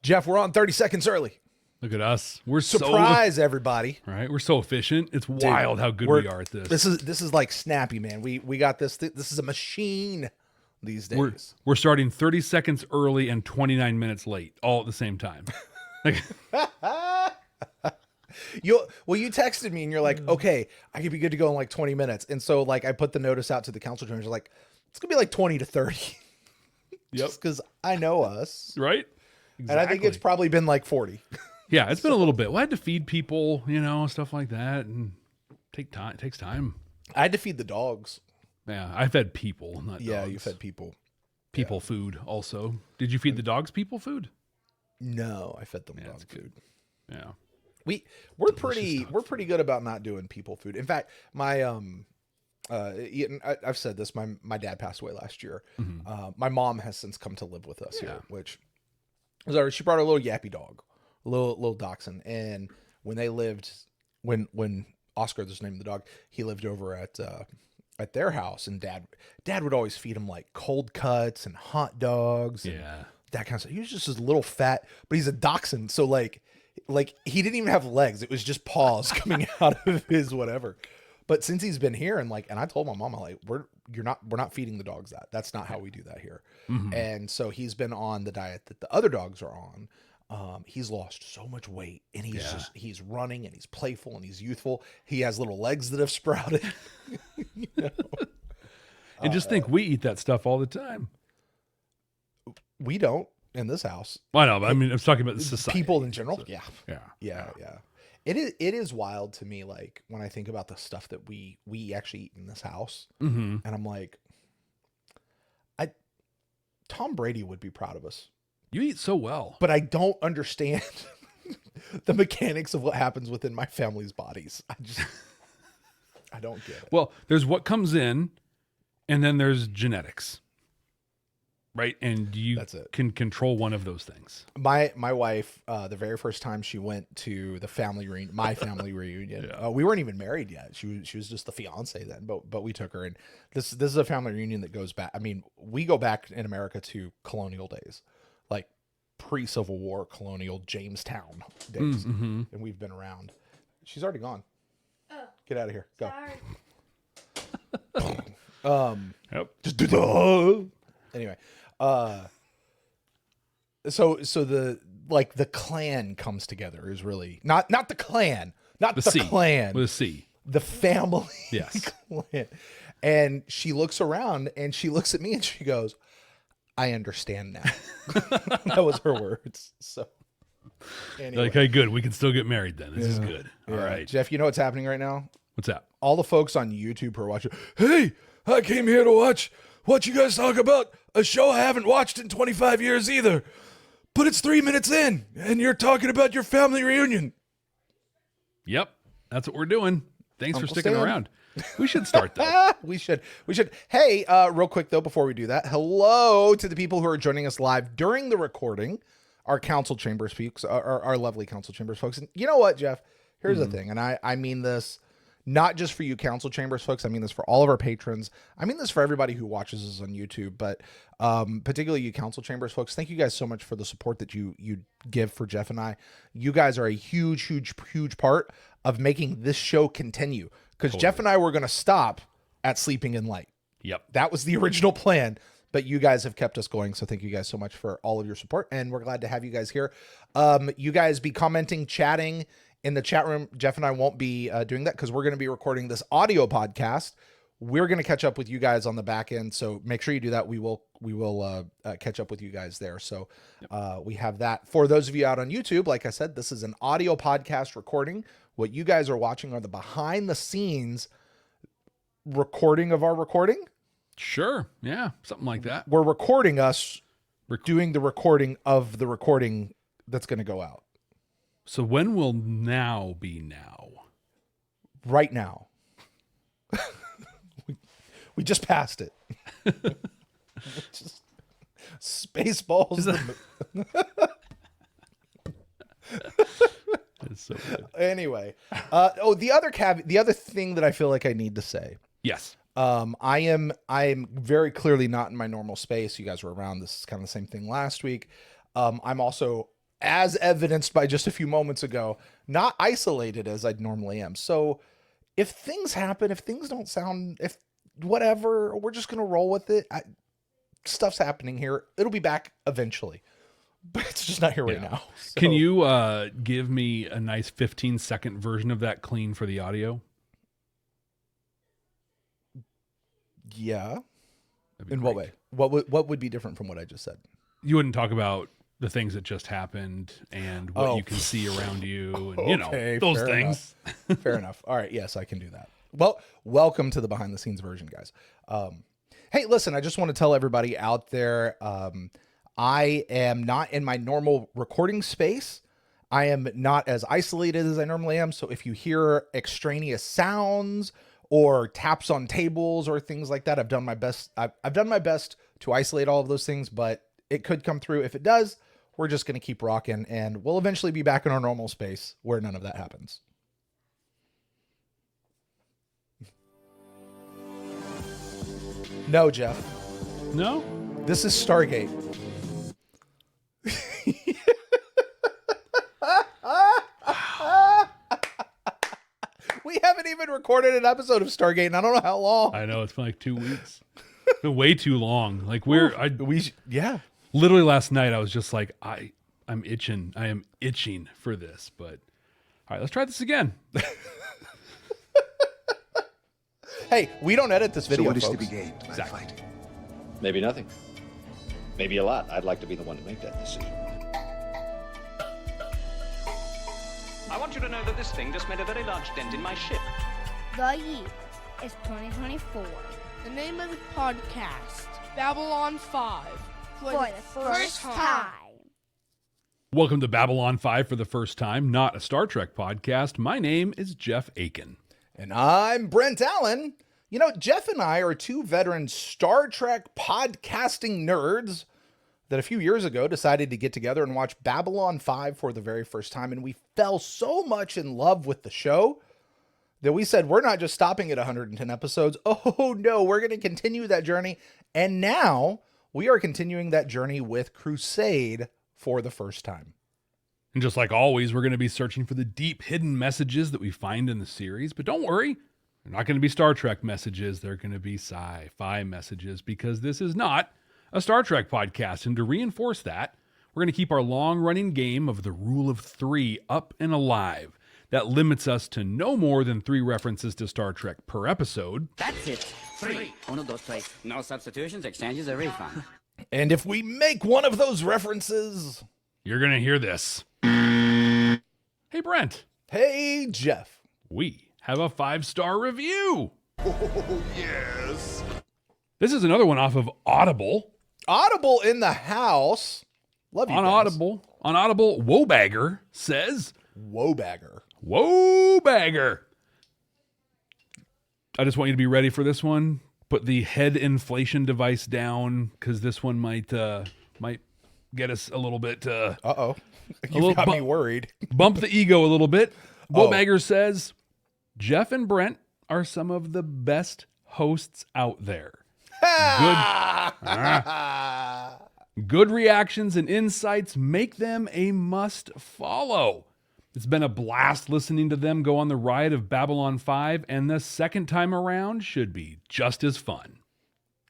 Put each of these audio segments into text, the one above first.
Jeff, we're on 30 seconds early. Look at us. We're Surprise, everybody. Right? We're so efficient. It's wild how good we are at this. This is like snappy, man. We got this. This is a machine these days. We're starting 30 seconds early and 29 minutes late, all at the same time. Like, you texted me and you're like, okay, I could be good to go in like 20 minutes. And so like I put the notice out to the council chambers, like, it's gonna be like 20 to 30. Just because I know us. Right? Exactly. And I think it's probably been like 40. Yeah, it's been a little bit. We had to feed people, stuff like that, and it takes time. I had to feed the dogs. Yeah, I fed people, not dogs. You fed people. People food also. Did you feed the dogs people food? No, I fed them dog food. Yeah. We're pretty good about not doing people food. In fact, my I've said this, my dad passed away last year. Mm-hmm. My mom has since come to live with us here, which was she brought a little yappy dog, a little dachshund. And when they lived, when Oscar, there's the name of the dog, he lived over at their house, and dad would always feed him like cold cuts and hot dogs and that kind of stuff. He was just this little fat, but he's a dachshund, so like he didn't even have legs. It was just paws coming out of his whatever. But since he's been here, and I told my mama, like, we're not feeding the dogs that. That's not how we do that here. Mm-hmm. And so he's been on the diet that the other dogs are on. He's lost so much weight, and he's running, and he's playful, and he's youthful. He has little legs that have sprouted. And just think, we eat that stuff all the time. We don't in this house. I know, but I mean, I was talking about the society. People in general. So, yeah. It is wild to me, like, when I think about the stuff that we actually eat in this house, and I'm like, Tom Brady would be proud of us. You eat so well. But I don't understand the mechanics of what happens within my family's bodies. I don't get it. Well, there's what comes in, and then there's genetics. Right? And you can control one of those things. My wife, the very first time she went to the family reunion, my family reunion, we weren't even married yet. She was just the fiance then, but we took her. And this is a family reunion that goes back. I mean, we go back in America to colonial days, like pre-Civil War colonial Jamestown days. Mm-hmm. And we've been around. She's already gone. Oh. Get out of here. Go. Sorry. Yep. Anyway. So the clan comes together is really not the clan, not the clan with a C, the family. Yes. Clan. And she looks around and she looks at me and she goes, I understand now. That was her words. So anyway. Like, hey, good. We can still get married then. This is good. All right. Jeff, you know what's happening right now? What's that? All the folks on YouTube who are watching, hey, I came here to watch what you guys talk about. A show I haven't watched in 25 years either. But it's 3 minutes in, and you're talking about your family reunion. Yep. That's what we're doing. Thanks Uncle for sticking Stan. around. We should start that. We should. Hey, real quick, though, before we do that, hello to the people who are joining us live during the recording, our council chambers folks, our lovely council chambers folks. And you know what, Jeff? Here's the thing, and I mean this not just for you council chambers folks. I mean this for all of our patrons. I mean this for everybody who watches us on YouTube, but particularly you council chambers folks. Thank you guys so much for the support that you give for Jeff and I. You guys are a huge part of making this show continue, because Jeff and I were going to stop at Sleeping in Light. Yep. That was the original plan, but you guys have kept us going. So thank you guys so much for all of your support, and we're glad to have you guys here. You guys be commenting, chatting in the chat room. Jeff and I won't be doing that because we're going to be recording this audio podcast. We're going to catch up with you guys on the back end. So make sure you do that. We will catch up with you guys there. So we have that. For those of you out on YouTube, like I said, this is an audio podcast recording. What you guys are watching are the behind the scenes recording of our recording. Sure. Yeah. Something like that. We're recording us doing the recording of the recording that's going to go out. So when will now be now? Right now. we just passed it. Just Spaceballs. So good. Anyway, the other thing that I feel like I need to say. Yes. I am very clearly not in my normal space. You guys were around. This is kind of the same thing last week. I'm also as evidenced by just a few moments ago, not isolated as I normally am. So if things happen, if things don't sound, if whatever, we're just going to roll with it. Stuff's happening here. It'll be back eventually, but it's just not here right now. So. Can you give me a nice 15-second version of that clean for the audio? Yeah. In what way? What would be different from what I just said? You wouldn't talk about the things that just happened and what you can see around you and, those things. Fair enough. All right. Yes, I can do that. Well, welcome to the behind the scenes version, guys. Hey, listen, I just want to tell everybody out there, I am not in my normal recording space. I am not as isolated as I normally am. So if you hear extraneous sounds or taps on tables or things like that, I've done my best. I've done my best to isolate all of those things, but it could come through. If it does, we're just going to keep rocking, and we'll eventually be back in our normal space where none of that happens. No, Jeff. No? This is Stargate. We haven't even recorded an episode of Stargate, and I don't know how long. I know, it's been like 2 weeks. It's been way too long. Like literally last night I was just like, I'm itching. I am itching for this. But all right, let's try this again. Hey, we don't edit this video, so what is folks. to be gained by Exactly. fighting? Maybe nothing. Maybe a lot. I'd like to be the one to make that decision. I want you to know that this thing just made a very large dent in my ship. The year is 2024. The name of the podcast, Babylon 5. For the first time. Welcome to Babylon 5 for the first time, not a Star Trek podcast. My name is Jeff Akin. And I'm Brent Allen. You know, Jeff and I are two veteran Star Trek podcasting nerds that a few years ago decided to get together and watch Babylon 5 for the very first time. And we fell so much in love with the show that we said, we're not just stopping at 110 episodes. Oh no, we're going to continue that journey. And now we are continuing that journey with Crusade for the first time. And just like always, we're going to be searching for the deep hidden messages that we find in the series. But don't worry, they're not going to be Star Trek messages. They're going to be sci-fi messages because this is not a Star Trek podcast. And to reinforce that, we're going to keep our long-running game of the rule of 3 up and alive. That limits us to no more than 3 references to Star Trek per episode. That's it. 3. 1, 2, 3. No substitutions, exchanges, or refund. And if we make one of those references, you're going to hear this. Hey, Brent. Hey, Jeff. We have a 5-star review. Oh, yes. This is another one off of Audible. Audible in the house. Love you on guys. On Audible, Wobagger says... Wobagger. I just want you to be ready for this one. Put the head inflation device down because this one might get us a little bit. You got me worried. Bump the ego a little bit. Wobagger says, Jeff and Brent are some of the best hosts out there. Good reactions and insights make them a must follow. It's been a blast listening to them go on the ride of Babylon 5, and the second time around should be just as fun.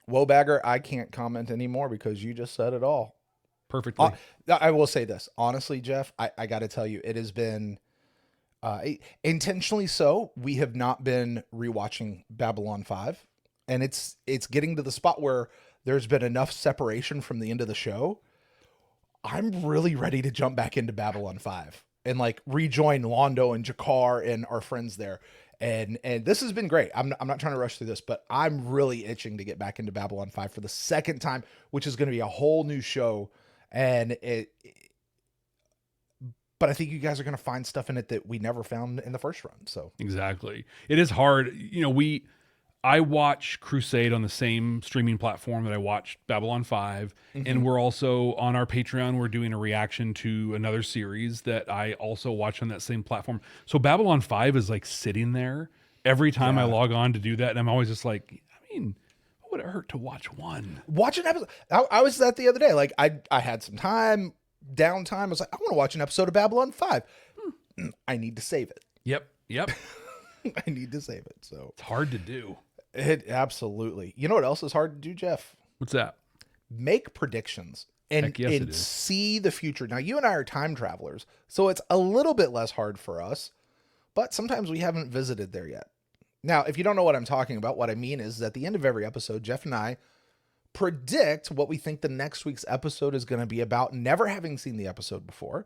Wobagger, I can't comment anymore because you just said it all. Perfectly. I will say this. Honestly, Jeff, I got to tell you, it has been intentionally so. We have not been rewatching Babylon 5, and it's getting to the spot where there's been enough separation from the end of the show. I'm really ready to jump back into Babylon 5 and like rejoin Londo and Jakar and our friends there. And this has been great. I'm not trying to rush through this, but I'm really itching to get back into Babylon 5 for the second time, which is going to be a whole new show. And but I think you guys are going to find stuff in it that we never found in the first run. So exactly. It is hard. You know, I watch Crusade on the same streaming platform that I watched Babylon 5. Mm-hmm. And we're also on our Patreon. We're doing a reaction to another series that I also watch on that same platform. So Babylon 5 is like sitting there every time I log on to do that. And I'm always just like, I mean, what would it hurt to watch one? Watch an episode. I was that the other day. Like I had some time, downtime. I was like, I want to watch an episode of Babylon 5. I need to save it. Yep. I need to save it. So It's hard to do. it absolutely. You know what else is hard to do, Jeff? What's that? Make predictions and, Heck yes, it and is. see the future. Now, you and I are time travelers, so it's a little bit less hard for us, but sometimes we haven't visited there yet. Now, if you don't know what I'm talking about, what I mean is at the end of every episode, Jeff and I predict what we think the next week's episode is going to be about, never having seen the episode before,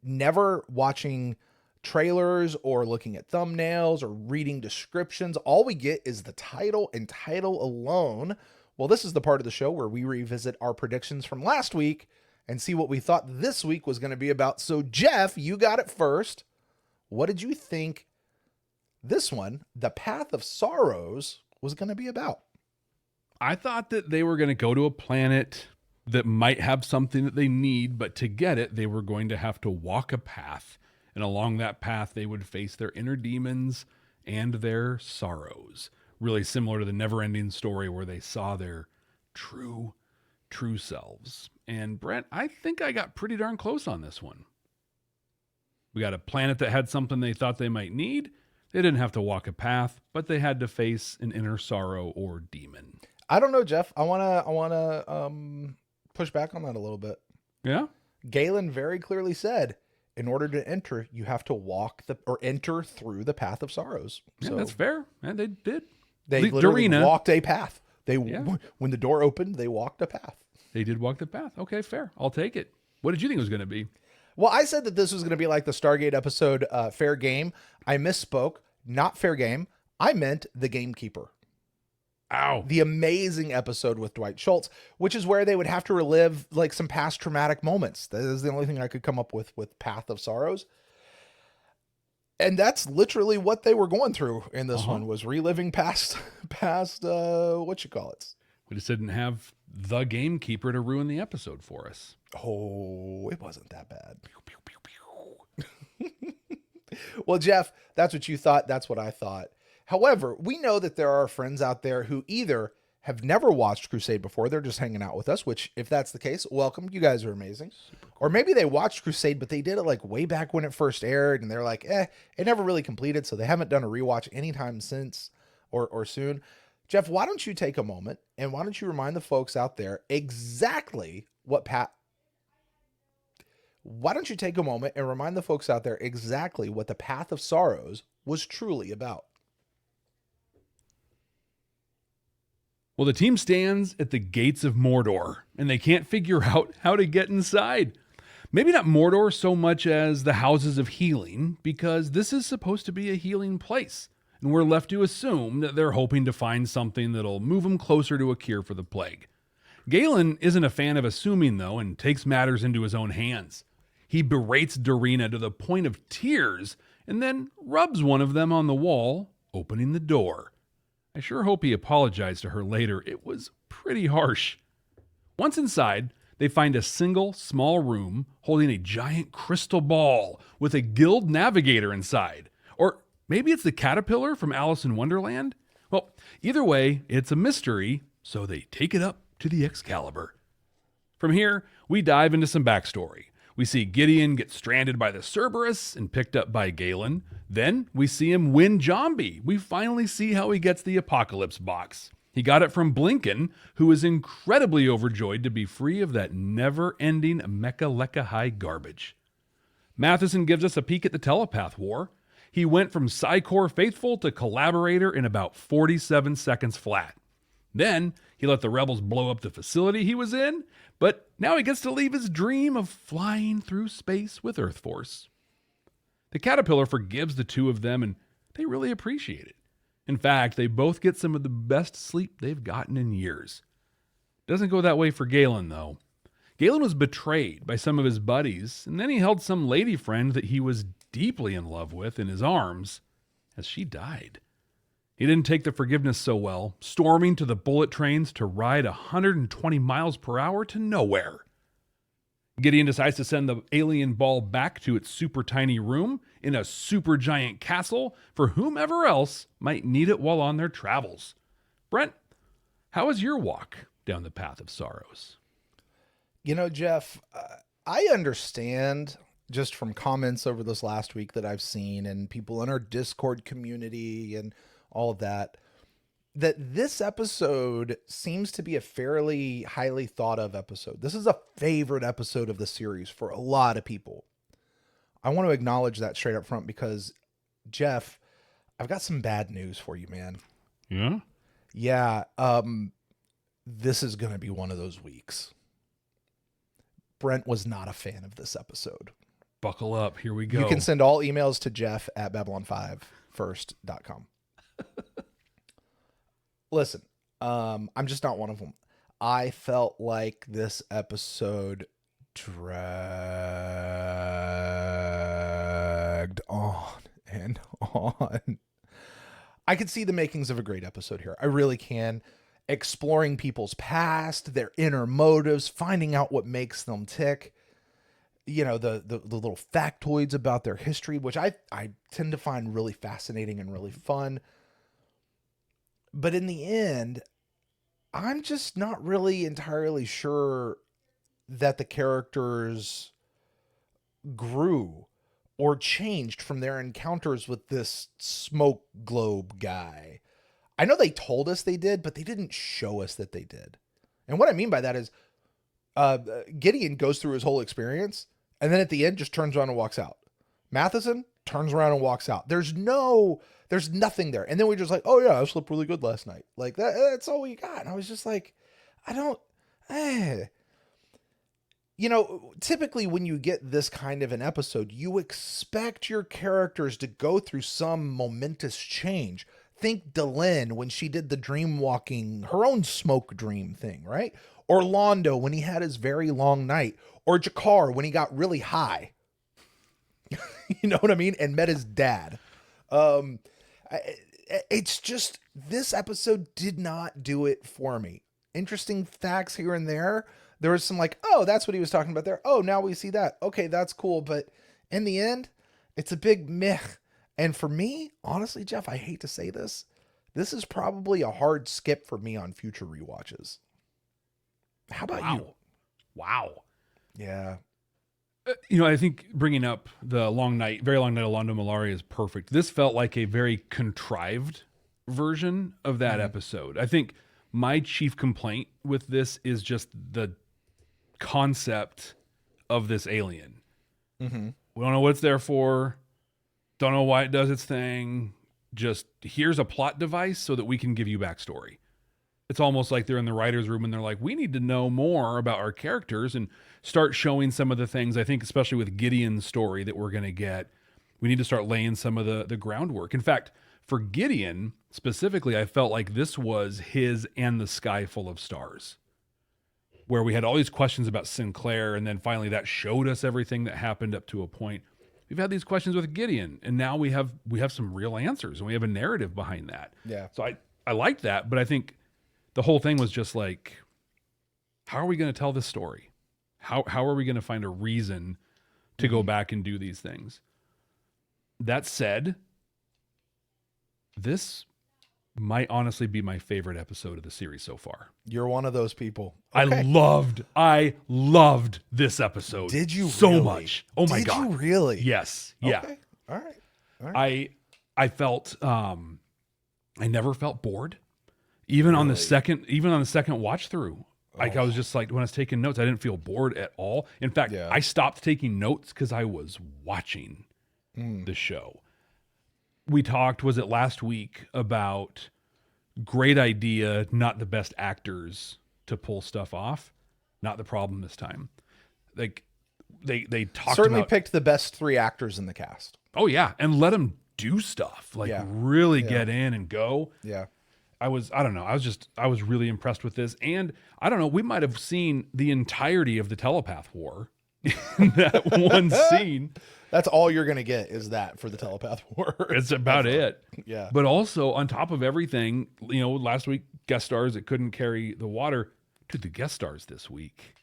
never watching trailers or looking at thumbnails or reading descriptions. All we get is the title and title alone. Well, this is the part of the show where we revisit our predictions from last week and see what we thought this week was going to be about. So, Jeff, you got it first. What did you think this one, The Path of Sorrows, was going to be about? I thought that they were going to go to a planet that might have something that they need, but to get it, they were going to have to walk a path. And along that path, they would face their inner demons and their sorrows. Really similar to the never-ending story where they saw their true selves. And Brent, I think I got pretty darn close on this one. We got a planet that had something they thought they might need. They didn't have to walk a path, but they had to face an inner sorrow or demon. I don't know, Jeff. I wanna push back on that a little bit. Yeah? Galen very clearly said, in order to enter, you have to enter through the path of sorrows. Yeah, So that's fair. And they did. they literally Dorina- walked a path. Yeah. When the door opened, they walked a path. They did walk the path. Okay, fair. I'll take it. What did you think it was going to be? Well, I said that this was going to be like the Stargate episode, Fair Game. I misspoke. Not Fair Game. I meant The Gamekeeper. Ow. The amazing episode with Dwight Schultz, which is where they would have to relive like some past traumatic moments. That is the only thing I could come up with Path of Sorrows. And that's literally what they were going through in this one, was reliving past what you call it. We just didn't have the gamekeeper to ruin the episode for us. Oh, it wasn't that bad. Well, Jeff, that's what you thought. That's what I thought. However, we know that there are friends out there who either have never watched Crusade before, they're just hanging out with us, which if that's the case, welcome. You guys are amazing. Cool. Or maybe they watched Crusade, but they did it like way back when it first aired, and they're like, it never really completed, so they haven't done a rewatch anytime since or soon. Jeff, why don't you take a moment, and why don't you remind the folks out there exactly what Why don't you take a moment and remind the folks out there exactly what the Path of Sorrows was truly about? Well, the team stands at the gates of Mordor, and they can't figure out how to get inside. Maybe not Mordor so much as the Houses of Healing, because this is supposed to be a healing place, and we're left to assume that they're hoping to find something that'll move them closer to a cure for the plague. Galen isn't a fan of assuming, though, and takes matters into his own hands. He berates Dorina to the point of tears, and then rubs one of them on the wall, opening the door. I sure hope he apologized to her later. It was pretty harsh. Once inside, they find a single small room holding a giant crystal ball with a guild navigator inside. Or maybe it's the caterpillar from Alice in Wonderland? Well, either way, it's a mystery, so they take it up to the Excalibur. From here, we dive into some backstory. We see Gideon get stranded by the Cerberus and picked up by Galen. Then we see him win Zombie. We finally see how he gets the Apocalypse box. He got it from Blinken, who is incredibly overjoyed to be free of that never-ending Mecha-Lecca-High garbage. Matheson gives us a peek at the telepath war. He went from Psy-Corps faithful to collaborator in about 47 seconds flat. Then he let the rebels blow up the facility he was in, but now he gets to leave his dream of flying through space with Earth Force. The caterpillar forgives the two of them, and they really appreciate it. In fact, they both get some of the best sleep they've gotten in years. Doesn't go that way for Galen, though. Galen was betrayed by some of his buddies, and then he held some lady friend that he was deeply in love with in his arms as she died. He didn't take the forgiveness so well, storming to the bullet trains to ride 120 miles per hour to nowhere. Gideon decides to send the alien ball back to its super tiny room in a super giant castle for whomever else might need it while on their travels. Brent, how was your walk down the Path of Sorrows? You know, Jeff, I understand just from comments over this last week that I've seen and people in our Discord community and all of that, that this episode seems to be a fairly highly thought of episode. This is a favorite episode of the series for a lot of people. I want to acknowledge that straight up front because, Jeff, I've got some bad news for you, man. Yeah? Yeah. This is going to be one of those weeks. Brent was not a fan of this episode. Buckle up. Here we go. You can send all emails to Jeff at Babylon5first.com. Listen, I'm just not one of them. I felt like this episode dragged on and on. I could see the makings of a great episode here. I really can. Exploring people's past, their inner motives, finding out what makes them tick. You know, the little factoids about their history, which I tend to find really fascinating and really fun. But in the end, I'm just not really entirely sure that the characters grew or changed from their encounters with this smoke globe guy. I know they told us they did, but they didn't show us that they did. And what I mean by that is Gideon goes through his whole experience and then at the end just turns around and walks out. Matheson turns around and walks out. There's nothing there. And then we're just like, oh yeah, I slept really good last night. Like that's all we got. And I was just like, You know, typically when you get this kind of an episode, you expect your characters to go through some momentous change. Think Delenn when she did the dream walking, her own smoke dream thing, right? Or Londo when he had his very long night. Or Jakar when he got really high. You know what I mean? And met his dad. It's just, this episode did not do it for me. Interesting facts here and there. There was some like, oh, that's what he was talking about there. Oh, now we see that. Okay, that's cool. But in the end, it's a big meh. And for me, honestly, Jeff, I hate to say this. This is probably a hard skip for me on future rewatches. How about you? Wow. Yeah. You know, I think bringing up the very long night of Londo Mollari is perfect. This felt like a very contrived version of that episode. I think my chief complaint with this is just the concept of this alien. Mm-hmm. We don't know what it's there for. Don't know why it does its thing. Just here's a plot device so that we can give you backstory. It's almost like they're in the writer's room and they're like, we need to know more about our characters and start showing some of the things. I think especially with Gideon's story that we're going to get, we need to start laying some of the groundwork. In fact, for Gideon specifically, I felt like this was his And the Sky Full of Stars, where we had all these questions about Sinclair, and then finally that showed us everything that happened up to a point. We've had these questions with Gideon, and now we have some real answers, and we have a narrative behind that. Yeah. So I liked that, but I think the whole thing was just like, how are we going to tell this story? How are we going to find a reason to go back and do these things? That said, this might honestly be my favorite episode of the series so far. You're one of those people. Okay. I loved this episode. Did you so really? Much? Oh my God. Did you really? Yes. Yeah. Okay. All right. I felt I never felt bored. Even on the second watch through. Like I was just like, when I was taking notes, I didn't feel bored at all. In fact, I stopped taking notes because I was watching the show. We talked, was it last week, about great idea, not the best actors to pull stuff off. Not the problem this time. Like they talked certainly about, picked the best 3 actors in the cast. Oh yeah, and let them do stuff. Like really get in and go. Yeah. I was really impressed with this. And I don't know, we might have seen the entirety of the telepath war in that one scene. That's all you're going to get is that for the telepath war. It's about it. Yeah. But also on top of everything, you know, last week, guest stars that couldn't carry the water. Dude, the guest stars this week.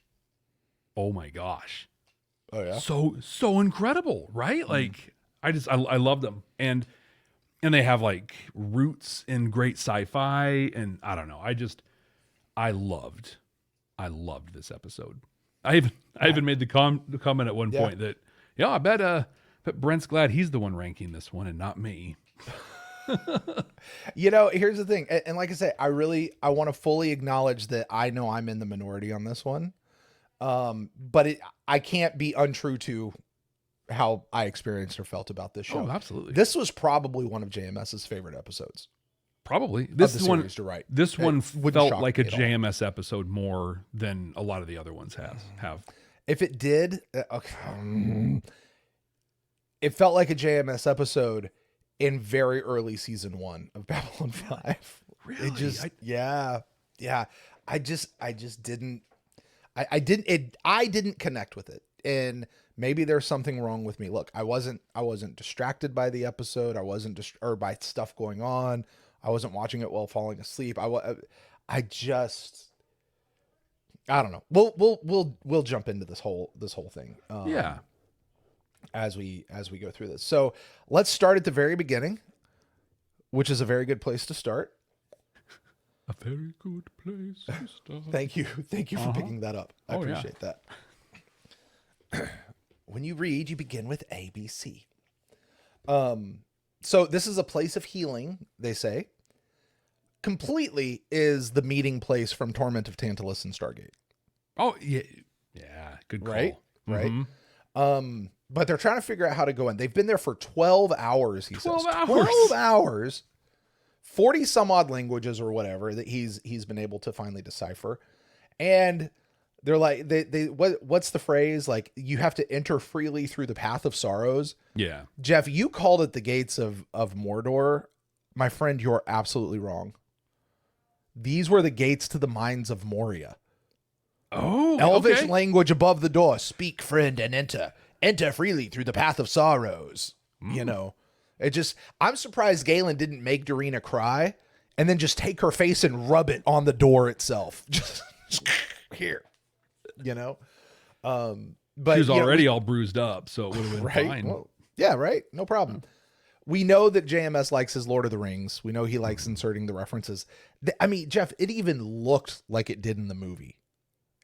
Oh my gosh. Oh yeah. So incredible, right? Like I love them. And they have like roots in great sci-fi, and I don't know. I loved this episode. I even made the comment at one point that, I bet Brent's glad he's the one ranking this one and not me. Here's the thing. And like I say, I want to fully acknowledge that I know I'm in the minority on this one. But I can't be untrue to how I experienced or felt about this show. Oh, absolutely. This was probably one of JMS's favorite episodes. Probably. This one to write. This one felt like a JMS episode more than a lot of the other ones have. If it did, it felt like a JMS episode in very early season 1 of Babylon 5. Really? It just, yeah. I just didn't. I didn't connect with it, and maybe there's something wrong with me. Look, I wasn't distracted by the episode. I wasn't or by stuff going on. I wasn't watching it while falling asleep. I don't know. We'll jump into this whole thing. As we go through this. So let's start at the very beginning, which is a very good place to start. A very good place to start. Thank you for picking that up. I appreciate that. When you read, you begin with ABC. So this is a place of healing, they say. Completely is the meeting place from Torment of Tantalus and Stargate. Oh, yeah. Yeah, good call. Right? Mm-hmm. Right? But they're trying to figure out how to go in. They've been there for 12 hours, he 12 says. hours. 12 hours. 40 some odd languages or whatever that he's been able to finally decipher. And they're like, what's the phrase? Like, you have to enter freely through the path of sorrows. Yeah. Jeff, you called it the gates of Mordor. My friend, you're absolutely wrong. These were the gates to the mines of Moria. Oh, Elvish okay. language above the door. Speak, friend, and enter. Enter freely through the path of sorrows. It just, I'm surprised Galen didn't make Dorina cry and then just take her face and rub it on the door itself. Just here, but she was already all bruised up, so it would have been right? fine. Well, yeah, right. No problem. We know that JMS likes his Lord of the Rings. We know he likes inserting the references. I mean, Jeff, it even looked like it did in the movie.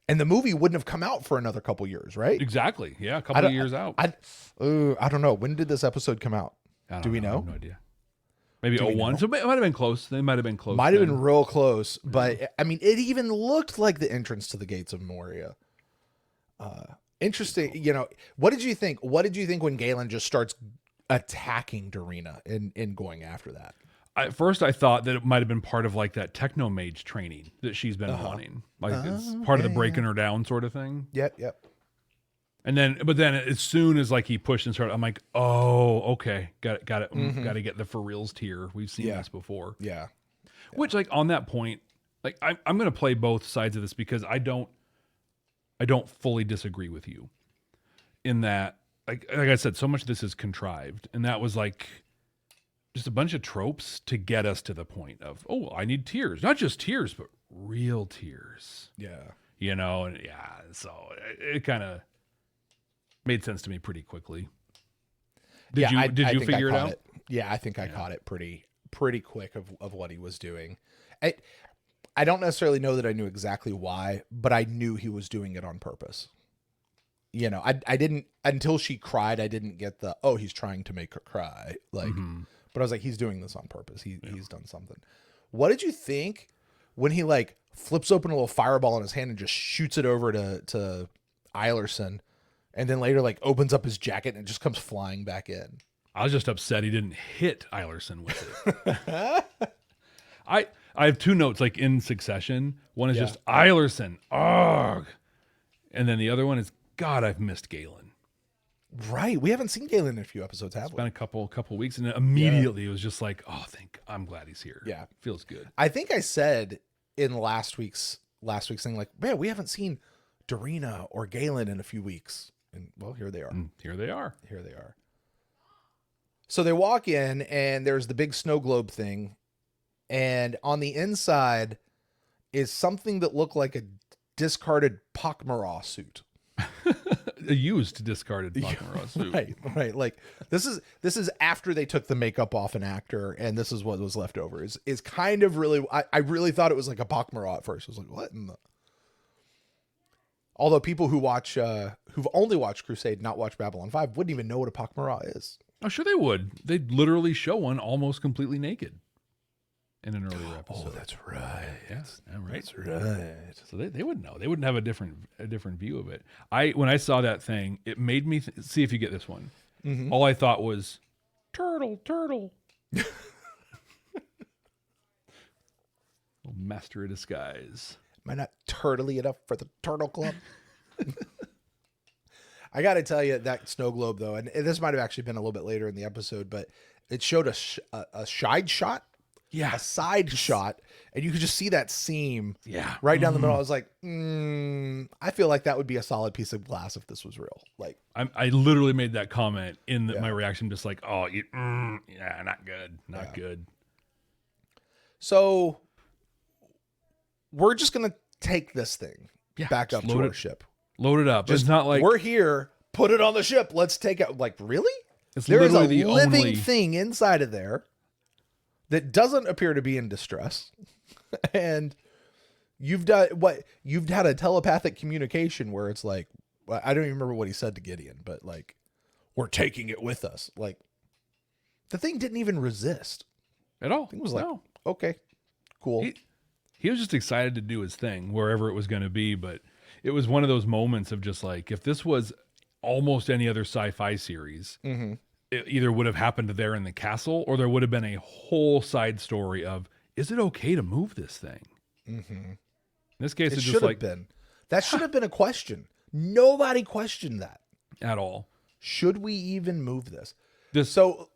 And the movie wouldn't have come out for another couple years, right? Exactly. Yeah, a couple of years out. I don't know. When did this episode come out? Do we know? I have no idea. Maybe 01. So it might have been close. They might have been close. Might have been real close. But, I mean, it even looked like the entrance to the gates of Moria. Interesting. What did you think? What did you think when Galen just starts attacking Dorina and going after that? At first, I thought that it might have been part of like that techno mage training that she's been wanting. Like it's part of the breaking her down sort of thing. Yep. And then, but then as soon as like he pushed and started, I'm like, oh, okay. Got it. Got to get the for reals tier. We've seen this before. Yeah. Which like on that point, like I'm going to play both sides of this because I don't fully disagree with you in that, like I said, so much of this is contrived. And that was like just a bunch of tropes to get us to the point of, oh, I need tears, not just tears, but real tears. Yeah. So it kind of made sense to me pretty quickly. Did you figure it out? Yeah, I think I caught it pretty quick of what he was doing. I don't necessarily know that I knew exactly why, but I knew he was doing it on purpose. I didn't, until she cried, I didn't get he's trying to make her cry. Like, but I was like, he's doing this on purpose. He's done something. What did you think when he like flips open a little fireball in his hand and just shoots it over to Eilerson, and then later like opens up his jacket and it just comes flying back in? I was just upset he didn't hit Eilerson with it. I have two notes like in succession. One is just Eilerson, ugh, and then the other one is God, I've missed Galen. Right, we haven't seen Galen in a few episodes, have we? It's been a couple weeks, and immediately it was just like, oh, I'm glad he's here. Yeah, feels good. I think I said in last week's thing, like, man, we haven't seen Dorina or Galen in a few weeks, and well, here they are. Here they are. So they walk in, and there's the big snow globe thing, and on the inside is something that looked like a discarded Pomeroy suit. A used discarded Pomeroy suit. Right. Like this is after they took the makeup off an actor, and this is what was left over. Is kind of really. I really thought it was like a Pomeroy at first. I was like, what in the? Although people who watch, who've only watched Crusade, not watched Babylon 5, wouldn't even know what a Pomeroy is. Oh, sure they would. They'd literally show one almost completely naked in an earlier episode. Oh, that's right. Yeah, right. That's right. So they would know. They wouldn't have a different view of it. When I saw that thing, it made me see if you get this one. Mm-hmm. All I thought was turtle. Master of disguise. Am I not turtly enough for the Turtle Club? I got to tell you, that snow globe, though, and this might have actually been a little bit later in the episode, but it showed a side shot. Yeah. A side shot, and you could just see that seam right down the middle. I was like, I feel like that would be a solid piece of glass if this was real. Like, I literally made that comment in my reaction, just like, oh, not good. Not good. So we're just going to take this thing back up to our ship. Load it up. Just, it's not like we're here, put it on the ship. Let's take it. Like, really? There is a living thing inside of there that doesn't appear to be in distress. And you've had a telepathic communication where it's like, I don't even remember what he said to Gideon, but like, we're taking it with us. Like, the thing didn't even resist at all. It was like, okay, cool. He was just excited to do his thing wherever it was going to be. But it was one of those moments of just like, if this was almost any other sci-fi series, it either would have happened there in the castle, or there would have been a whole side story of, is it okay to move this thing? In this case, it's just like, that should have been a question. Nobody questioned that at all. Should we even move this? So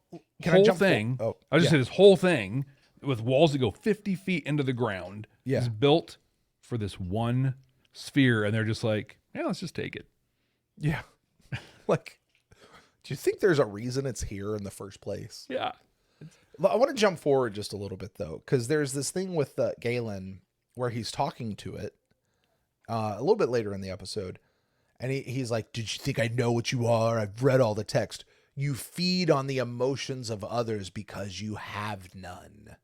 can I jump thing? I just say this whole thing with walls that go 50 feet into the ground is built for this one sphere, and they're just like, yeah, let's just take it. Yeah. Like, do you think there's a reason it's here in the first place? Yeah. I want to jump forward just a little bit, though, because there's this thing with Galen where he's talking to it a little bit later in the episode. And he's like, did you think I know what you are? I've read all the text. You feed on the emotions of others because you have none.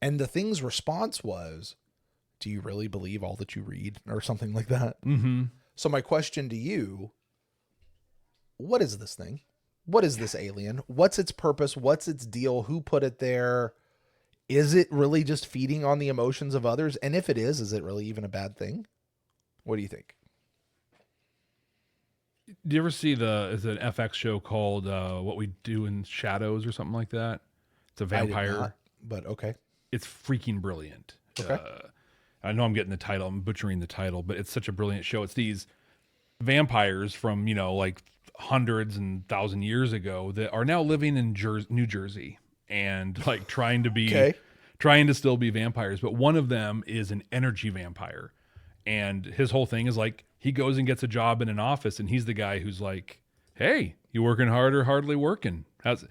And the thing's response was, do you really believe all that you read? Or something like that. Mm-hmm. So my question to you, what is this thing? What is this alien? What's its purpose? What's its deal? Who put it there? Is it really just feeding on the emotions of others? And if it is it really even a bad thing? What do you think? Do you ever see is an FX show called What We Do in Shadows or something like that? It's a vampire. I did not, but okay. It's freaking brilliant. Okay. I know I'm getting the title. I'm butchering the title, but it's such a brilliant show. It's these vampires from, like hundreds and thousand years ago that are now living in New Jersey and like trying to still be vampires. But one of them is an energy vampire. And his whole thing is like, he goes and gets a job in an office, and he's the guy who's like, hey, you working hard or hardly working? How's,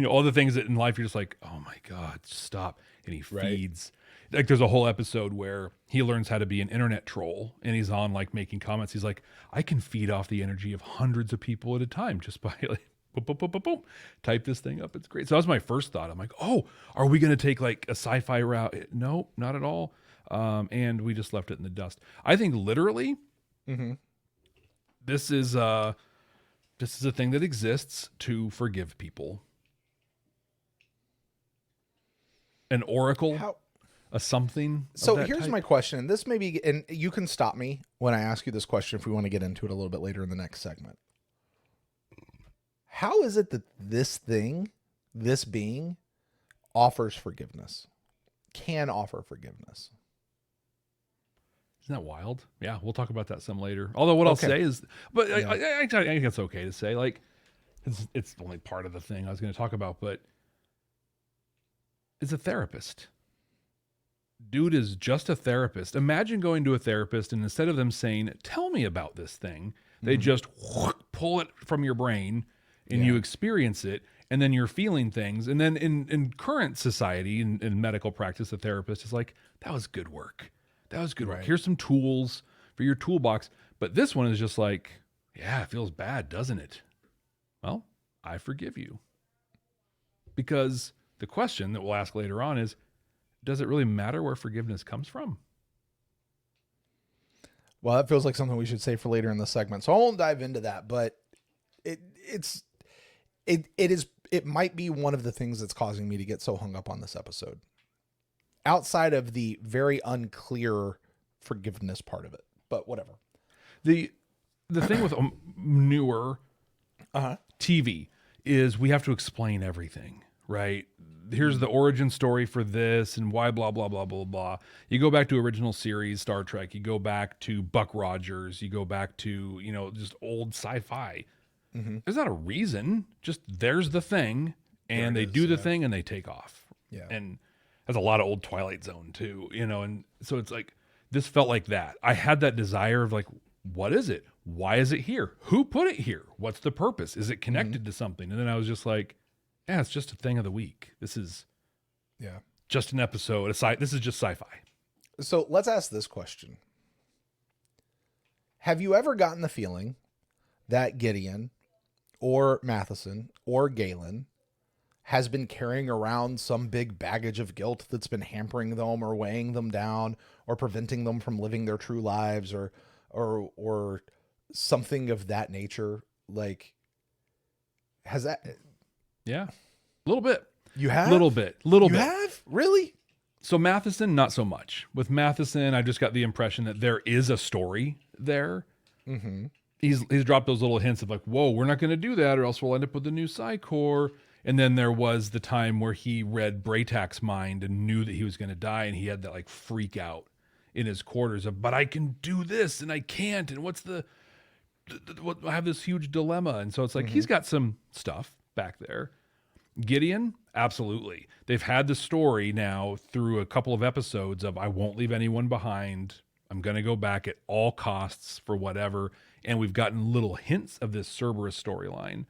all the things that in life you're just like, oh my God, stop. And he feeds. Like there's a whole episode where he learns how to be an internet troll, and he's on like making comments. He's like, I can feed off the energy of hundreds of people at a time just by like, boom, boom, boom, boom, boom. Type this thing up. It's great. So that was my first thought. I'm like, oh, are we going to take like a sci-fi route? No, not at all. And we just left it in the dust. I think literally, this is a thing that exists to forgive people. An oracle, a something. So here's my question, and this may be, and you can stop me when I ask you this question if we want to get into it a little bit later in the next segment. How is it that this being, offers forgiveness? Can offer forgiveness? Isn't that wild? Yeah, we'll talk about that some later. Although what I'll say is, but I think it's okay to say, like, it's only part of the thing I was going to talk about, but it's a therapist. Dude is just a therapist. Imagine going to a therapist, and instead of them saying, tell me about this thing, they just pull it from your brain, and you experience it, and then you're feeling things. And then in current society, in medical practice, the therapist is like, that was good work. That was good work. Here's some tools for your toolbox. But this one is just like, yeah, it feels bad, doesn't it? Well, I forgive you. Because the question that we'll ask later on is, does it really matter where forgiveness comes from? Well, that feels like something we should say for later in the segment, so I won't dive into that. But it might be one of the things that's causing me to get so hung up on this episode, outside of the very unclear forgiveness part of it. But whatever. The thing with newer TV is we have to explain everything, right? Here's the origin story for this and why blah, blah, blah, blah, blah. You go back to original series, Star Trek, you go back to Buck Rogers, you go back to, just old sci-fi. There's not a reason, just there's the thing and they do the thing and they take off. Yeah. And that's a lot of old Twilight Zone too, and so it's like, this felt like that. I had that desire of like, what is it? Why is it here? Who put it here? What's the purpose? Is it connected to something? And then I was just like, yeah, it's just a thing of the week. This is just an episode. This is just sci-fi. So let's ask this question. Have you ever gotten the feeling that Gideon or Matheson or Galen has been carrying around some big baggage of guilt that's been hampering them or weighing them down or preventing them from living their true lives or something of that nature? Like, has that... Yeah, a little bit. You have? Little bit. You have? Really? So Matheson, not so much. With Matheson, I just got the impression that there is a story there. Mm-hmm. He's dropped those little hints of like, whoa, we're not going to do that or else we'll end up with a new Psy-Corps. And then there was the time where he read Braytak's mind and knew that he was going to die. And he had that like freak out in his quarters of, but I can do this and I can't. And what's I have this huge dilemma. And so it's like, he's got some stuff back there. Gideon, absolutely. They've had the story now through a couple of episodes of I won't leave anyone behind. I'm going to go back at all costs for whatever. And we've gotten little hints of this Cerberus storyline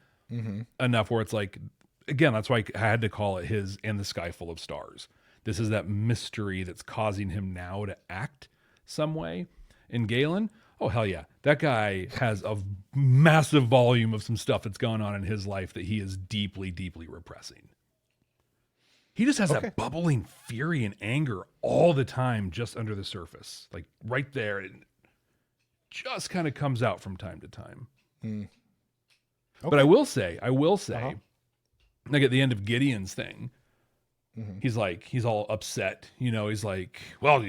enough where it's like, again, that's why I had to call it his And the Sky Full of Stars. This is that mystery that's causing him now to act some way. And Galen, oh, hell yeah. That guy has a massive volume of some stuff that's going on in his life that he is deeply, deeply repressing. He just has that bubbling fury and anger all the time just under the surface. Like right there. It just kind of comes out from time to time. But I will say, like at the end of Gideon's thing, he's all upset. He's like, well,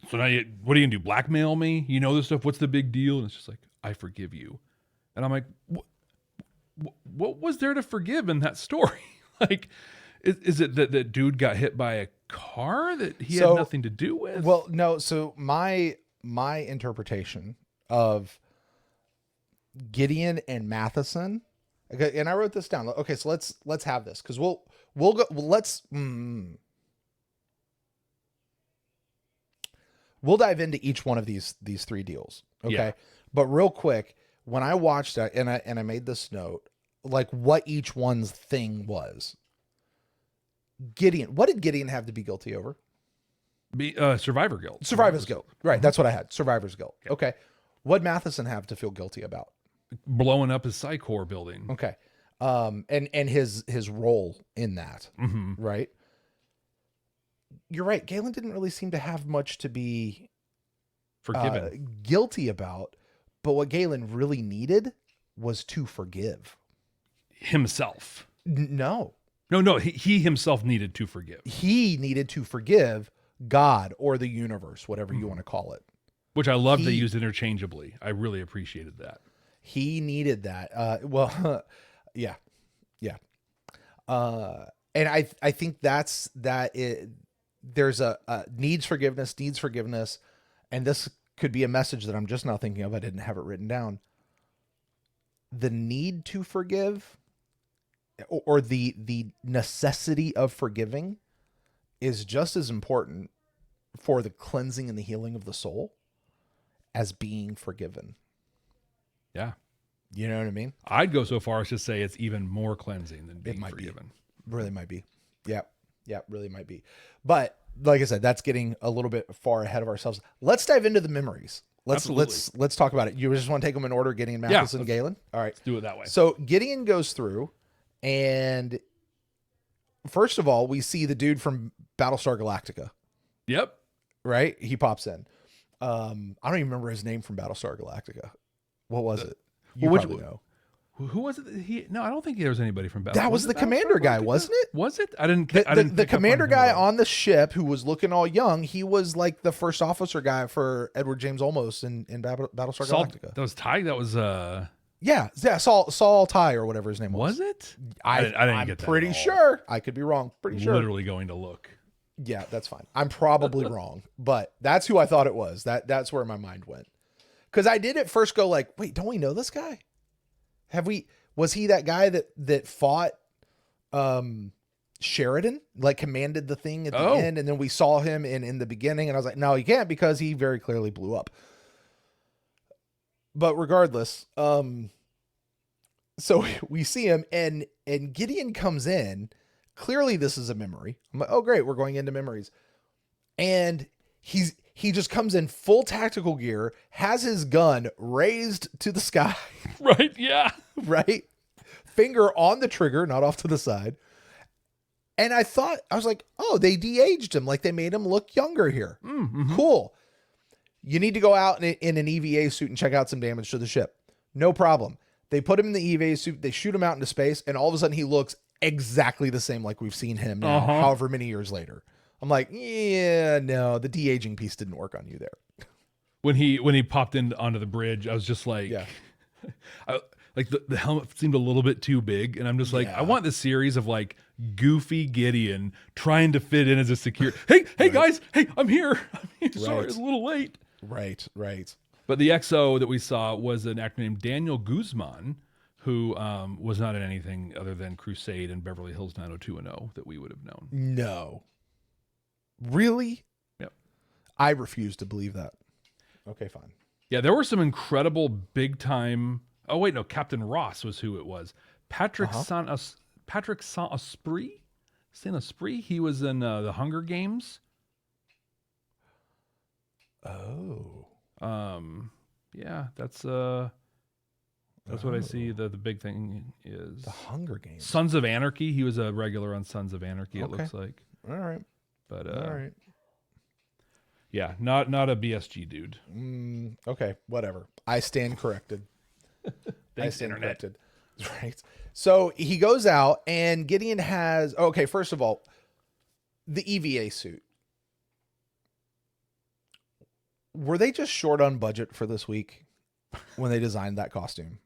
so now what are you gonna do? Blackmail me? This stuff. What's the big deal? And it's just like, I forgive you. And I'm like, what was there to forgive in that story? Like, is it that that dude got hit by a car that he had nothing to do with? Well, no. So my interpretation of Gideon and Matheson, okay, and I wrote this down. Okay, so let's have this because we'll go. We'll dive into each one of these three deals. Okay. Yeah. But real quick, when I watched that and I made this note, like what each one's thing was. Gideon, what did Gideon have to be guilty over? Survivor guilt. Survivor's guilt. Right. That's what I had. Survivor's guilt. Okay. What did Matheson have to feel guilty about? Blowing up his Psy-Corps building. Okay. And his role in that. Right. You're right. Galen didn't really seem to have much to be guilty about, but what Galen really needed was to forgive himself. No, he himself needed to forgive. He needed to forgive God or the universe, whatever you want to call it. Which I love they used interchangeably. I really appreciated that. He needed that. Yeah. And I think that's there's a needs forgiveness, and this could be a message that I'm just now thinking of. I didn't have it written down. The need to forgive or the necessity of forgiving is just as important for the cleansing and the healing of the soul as being forgiven. Yeah. You know what I mean? I'd go so far as to say it's even more cleansing than being forgiven. Really might be. Yeah, really might be. But like I said, that's getting a little bit far ahead of ourselves. Let's dive into the memories. Let's talk about it. You just want to take them in order, Gideon, Matheson, and Galen? All right. Let's do it that way. So Gideon goes through, and first of all, we see the dude from Battlestar Galactica. Yep. Right? He pops in. I don't even remember his name from Battlestar Galactica. What was it? You Well, probably know. Who was it? No, I don't think there was anybody from Battlestar. That was the commander guy, wasn't it? Was it? I didn't. The commander guy on the ship who was looking all young. He was like the first officer guy for Edward James Olmos in Battlestar Galactica. That was Ty. That was Yeah, Saul Ty or whatever his name was. Was it? I didn't get that. Pretty sure. I could be wrong. Pretty sure. Literally going to look. Yeah, that's fine. I'm probably wrong, but that's who I thought it was. That's where my mind went. Because I did at first go like, wait, don't we know this guy? Was he that guy that fought Sheridan, like commanded the thing at the end, and then we saw him in the beginning, and I was like, no, he can't because he very clearly blew up. But regardless, so we see him, and Gideon comes in. Clearly, this is a memory. I'm like, oh great, we're going into memories, and he just comes in full tactical gear, has his gun raised to the sky. Right, yeah. Right? Finger on the trigger, not off to the side. And I was like, oh, they de-aged him. Like they made him look younger here. Mm-hmm. Cool. You need to go out in an EVA suit and check out some damage to the ship. No problem. They put him in the EVA suit. They shoot him out into space. And all of a sudden he looks exactly the same like we've seen him now, however many years later. I'm like, yeah, no, the de-aging piece didn't work on you there. When he popped onto the bridge, I was just like, yeah. Like the helmet seemed a little bit too big, and I'm just like, I want this series of like goofy Gideon trying to fit in as a secure. Hey guys, hey, I'm here. Sorry, it's a little late. Right. But the XO that we saw was an actor named Daniel Guzman, who was not in anything other than Crusade and Beverly Hills 90210 that we would have known. No. Really? Yep. I refuse to believe that. Okay, fine. Yeah, there were some incredible big time. Oh wait, no, Captain Ross was who it was. Patrick Saint-Esprit. He was in the Hunger Games. Oh. Yeah, that's what I see. The big thing is the Hunger Games. Sons of Anarchy. He was a regular on Sons of Anarchy. It looks like. All right. But all right. Yeah, not a BSG dude. Okay, whatever. I stand corrected. Thanks, Internet. Corrected. Right. So he goes out, and Gideon has. Okay, first of all, the EVA suit. Were they just short on budget for this week when they designed that costume?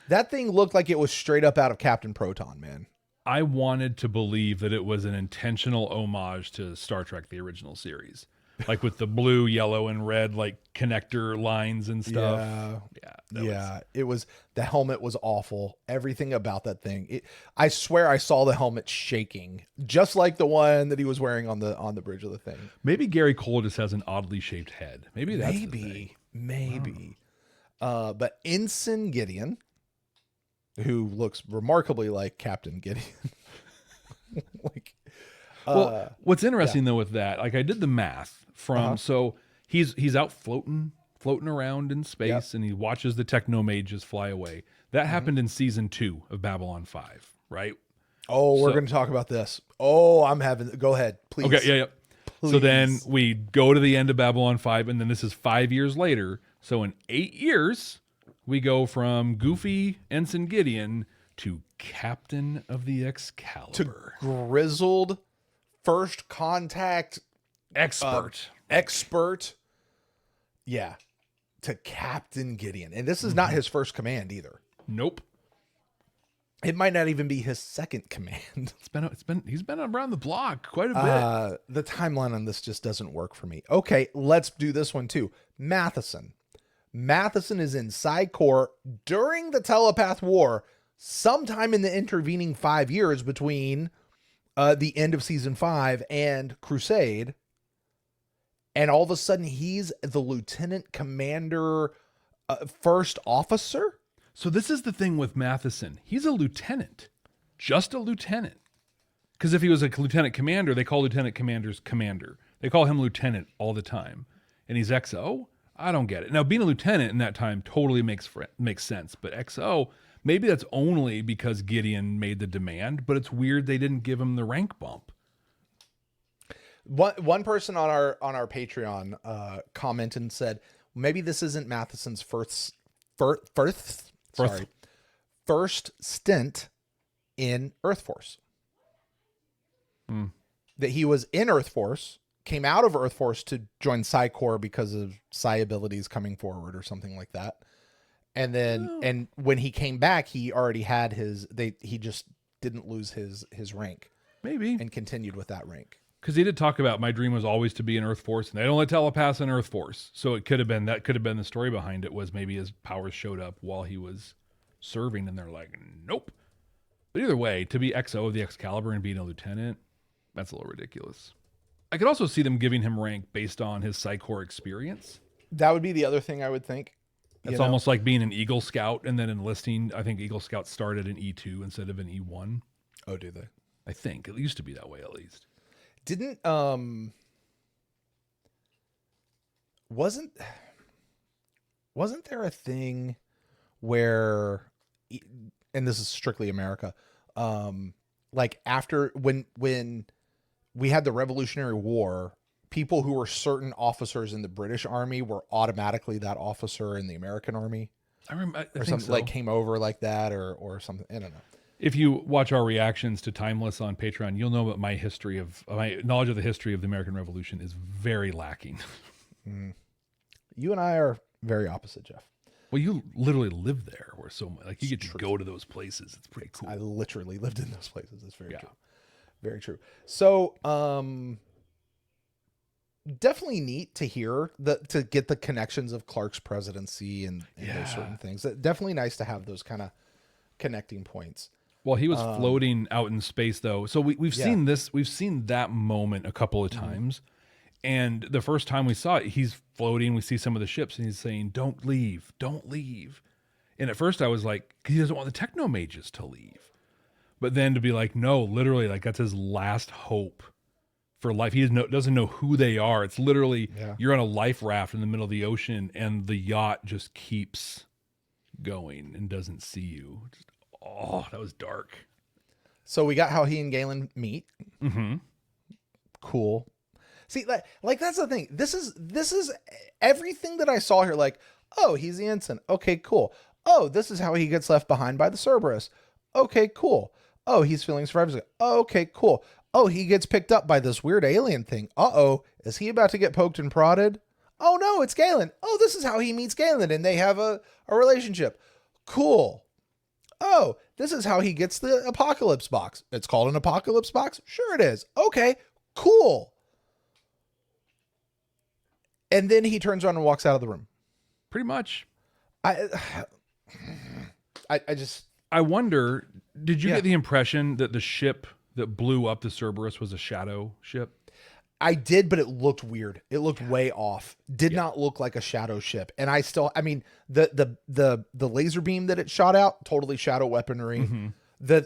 That thing looked like it was straight up out of Captain Proton, man. I wanted to believe that it was an intentional homage to Star Trek, the original series. Like with the blue, yellow, and red, like connector lines and stuff. It was, the helmet was awful. Everything about that thing. I swear I saw the helmet shaking, just like the one that he was wearing on the bridge of the thing. Maybe Gary Cole just has an oddly shaped head. Maybe that's maybe. But Ensign Gideon, who looks remarkably like Captain Gideon. Well, what's interesting though with that, like I did the math from, so he's out floating around in space, and he watches the techno mages fly away. That happened in season 2 of Babylon 5, right? Oh, we're going to talk about this. Oh, go ahead, please. Okay, yeah. Please. So then we go to the end of Babylon 5, and then this is 5 years later. So in 8 years, we go from goofy Ensign Gideon to Captain of the Excalibur. To grizzled first contact expert. Yeah. To Captain Gideon. And this is not his first command either. Nope. It might not even be his second command. He's been around the block quite a bit. The timeline on this just doesn't work for me. Okay, let's do this one too. Matheson is in Psi Corps during the Telepath War, sometime in the intervening 5 years between the end of season 5 and Crusade. And all of a sudden he's the lieutenant commander, first officer. So this is the thing with Matheson. He's a lieutenant, just a lieutenant. Because if he was a lieutenant commander, they call lieutenant commanders commander. They call him lieutenant all the time. And he's XO? I don't get it. Now, being a lieutenant in that time totally makes sense. But XO, maybe that's only because Gideon made the demand, but it's weird they didn't give him the rank bump. One person on our Patreon commented and said, maybe this isn't Matheson's first stint in Earth Force. That he was in Earth Force, came out of Earth Force to join Psi Corps because of Psi abilities coming forward or something like that. And then, and when he came back, he already had he just didn't lose his rank. Maybe. And continued with that rank. Because he did talk about, my dream was always to be in Earth Force, and they don't let telepaths in Earth Force. So that could have been the story behind it, was maybe his powers showed up while he was serving, and they're like, nope. But either way, to be XO of the Excalibur and being a lieutenant, that's a little ridiculous. I could also see them giving him rank based on his Psi Corps experience. That would be the other thing I would think. It's almost like being an Eagle Scout and then enlisting. I think Eagle Scouts started in E2 instead of an E1. Oh, do they? I think. It used to be that way, at least. Didn't, wasn't there a thing where, and this is strictly America, like after, when we had the Revolutionary War, people who were certain officers in the British Army were automatically that officer in the American Army? I remember, I or think something so. like came over like that or something. I don't know. If you watch our reactions to Timeless on Patreon, you'll know that my knowledge of the history of the American Revolution is very lacking. You and I are very opposite, Jeff. Well, you literally live there, where you get to go to those places. It's pretty cool. I literally lived in those places. It's very true. Very true. So, definitely neat to hear to get the connections of Clark's presidency and those certain things. Definitely nice to have those kind of connecting points. Well, he was floating out in space, though. So we've seen this. We've seen that moment a couple of times. And the first time we saw it, he's floating. We see some of the ships, and he's saying, "Don't leave, don't leave." And at first, I was like, he doesn't want the techno mages to leave. But then to be like, no, literally, like that's his last hope for life. He doesn't know who they are. It's literally you're on a life raft in the middle of the ocean, and the yacht just keeps going and doesn't see you. Oh, that was dark. So we got how he and Galen meet. Mm-hmm. Cool. See, like that's the thing. This is everything that I saw here. Like, oh, he's the ensign. Okay, cool. Oh, this is how he gets left behind by the Cerberus. Okay, cool. Oh, he's feeling survivors. Oh, okay, cool. Oh, he gets picked up by this weird alien thing. Uh-oh, is he about to get poked and prodded? Oh no, it's Galen. Oh, this is how he meets Galen, and they have a relationship. Cool. Oh, this is how he gets the Apocalypse box. It's called an Apocalypse box? Sure it is. Okay, cool. And then he turns around and walks out of the room. Pretty much. I wonder, did you get the impression that the ship that blew up the Cerberus was a shadow ship? I did, but it looked weird. It looked way off. Did not look like a shadow ship. And the laser beam that it shot out, totally shadow weaponry. Mm-hmm.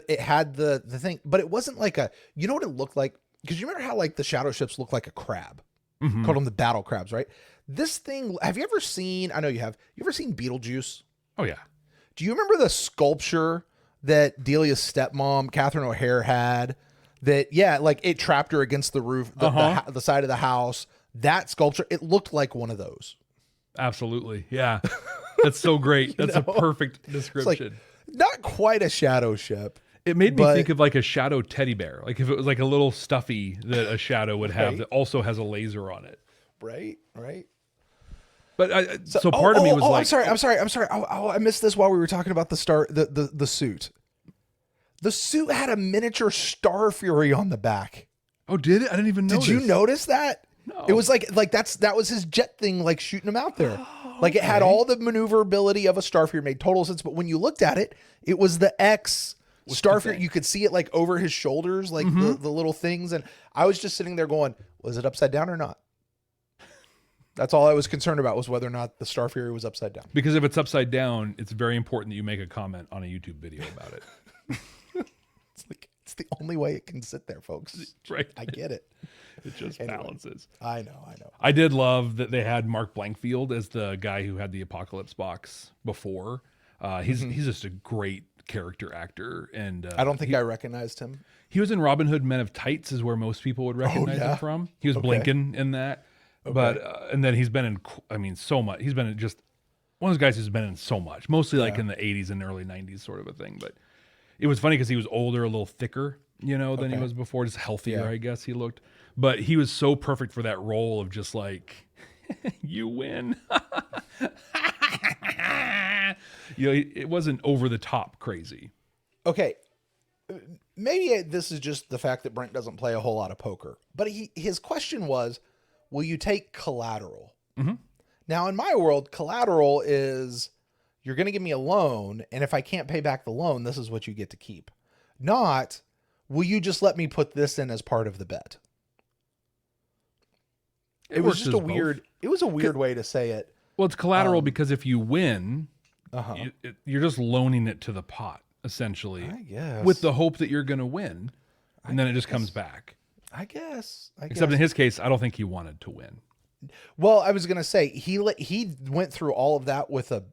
It had the thing, but it wasn't like you know what it looked like? Because you remember how like the shadow ships look like a crab. Mm-hmm. Called them the battle crabs, right? This thing, have you ever seen, I know you have, you ever seen Beetlejuice? Oh yeah. Do you remember the sculpture that Delia's stepmom, Catherine O'Hare, had? That, like it trapped her against the roof, the side of the house. That sculpture, it looked like one of those. Absolutely. Yeah. That's so great. That's a perfect description. Like, not quite a shadow ship. It made me think of like a shadow teddy bear. Like if it was like a little stuffy that a shadow would have that also has a laser on it. Right. But so part of me was like, I'm sorry. I missed this while we were talking about the suit. The suit had a miniature Starfury on the back. Oh, did it? I didn't even notice. Did you notice that? No. It was like that was his jet thing, like shooting him out there. Like it had all the maneuverability of a Starfury, made total sense. But when you looked at it, it was the X Starfury. You could see it like over his shoulders, like the little things. And I was just sitting there going, was it upside down or not? That's all I was concerned about, was whether or not the Starfury was upside down. Because if it's upside down, it's very important that you make a comment on a YouTube video about it. It's the only way it can sit there, folks. Right. I get it. It just balances. I know. I did love that they had Mark Blankfield as the guy who had the Apocalypse box before. He's just a great character actor, and I don't think I recognized him. he was in Robin Hood Men of Tights, is where most people would recognize him from. He was Blinken in that, but and then he's been in, so much. He's been in just one of those guys who's been in so much, mostly like in the 80s and early 90s sort of a thing. But it was funny because he was older, a little thicker, than he was before, just healthier, I guess he looked. But he was so perfect for that role of just like, you win. It wasn't over the top crazy. Okay. Maybe this is just the fact that Brent doesn't play a whole lot of poker, but his question was, will you take collateral? Mm-hmm. Now, in my world, collateral is you're going to give me a loan, and if I can't pay back the loan, this is what you get to keep. Not, will you just let me put this in as part of the bet? It was just a weird way to say it. Well, it's collateral because if you win, you're just loaning it to the pot, essentially. I guess. With the hope that you're going to win, and then it just comes back. I guess. Except in his case, I don't think he wanted to win. Well, I was going to say, he went through all of that with a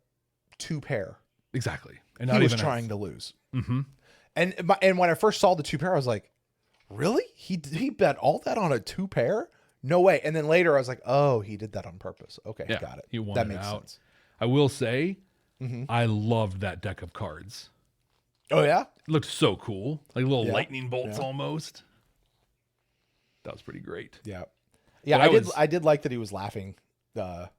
2 pair. Exactly. And he was trying to lose. Mm-hmm. And when I first saw the 2 pair, I was like, really? He bet all that on a 2 pair? No way. And then later I was like, oh, he did that on purpose. Okay, got it. He won that it makes out. sense. I will say, I loved that deck of cards. Oh, yeah? It looked so cool. Like little lightning bolts almost. That was pretty great. Yeah. Yeah, I did like that he was laughing to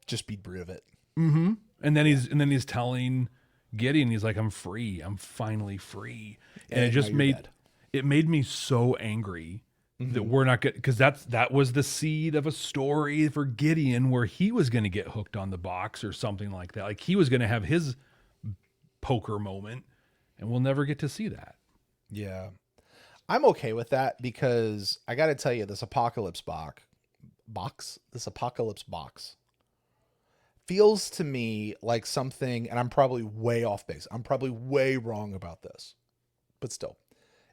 just be rid of it. Mm-hmm. And then he's telling Gideon, he's like, I'm free. I'm finally free. And it just made me so angry that we're not good, because that was the seed of a story for Gideon where he was going to get hooked on the box or something like that. Like he was going to have his poker moment, and we'll never get to see that. Yeah. I'm okay with that because I got to tell you, this apocalypse box feels to me like something, and I'm probably way off base. I'm probably way wrong about this, but still,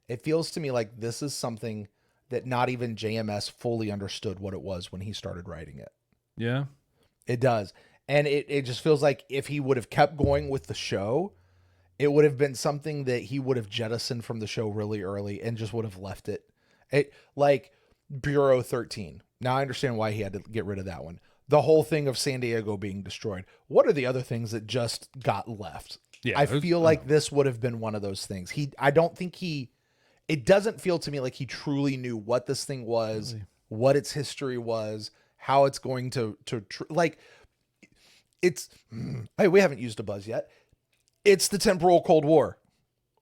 it feels to me like this is something that not even JMS fully understood what it was when he started writing it. Yeah, it does. And it just feels like if he would have kept going with the show, it would have been something that he would have jettisoned from the show really early and just would have left it. Like Bureau 13. Now I understand why he had to get rid of that one. The whole thing of San Diego being destroyed. What are the other things that just got left? Yeah, I feel like this would have been one of those things. It doesn't feel to me like he truly knew what this thing was, what its history was, how it's going to hey, we haven't used a buzz yet. It's the temporal Cold War.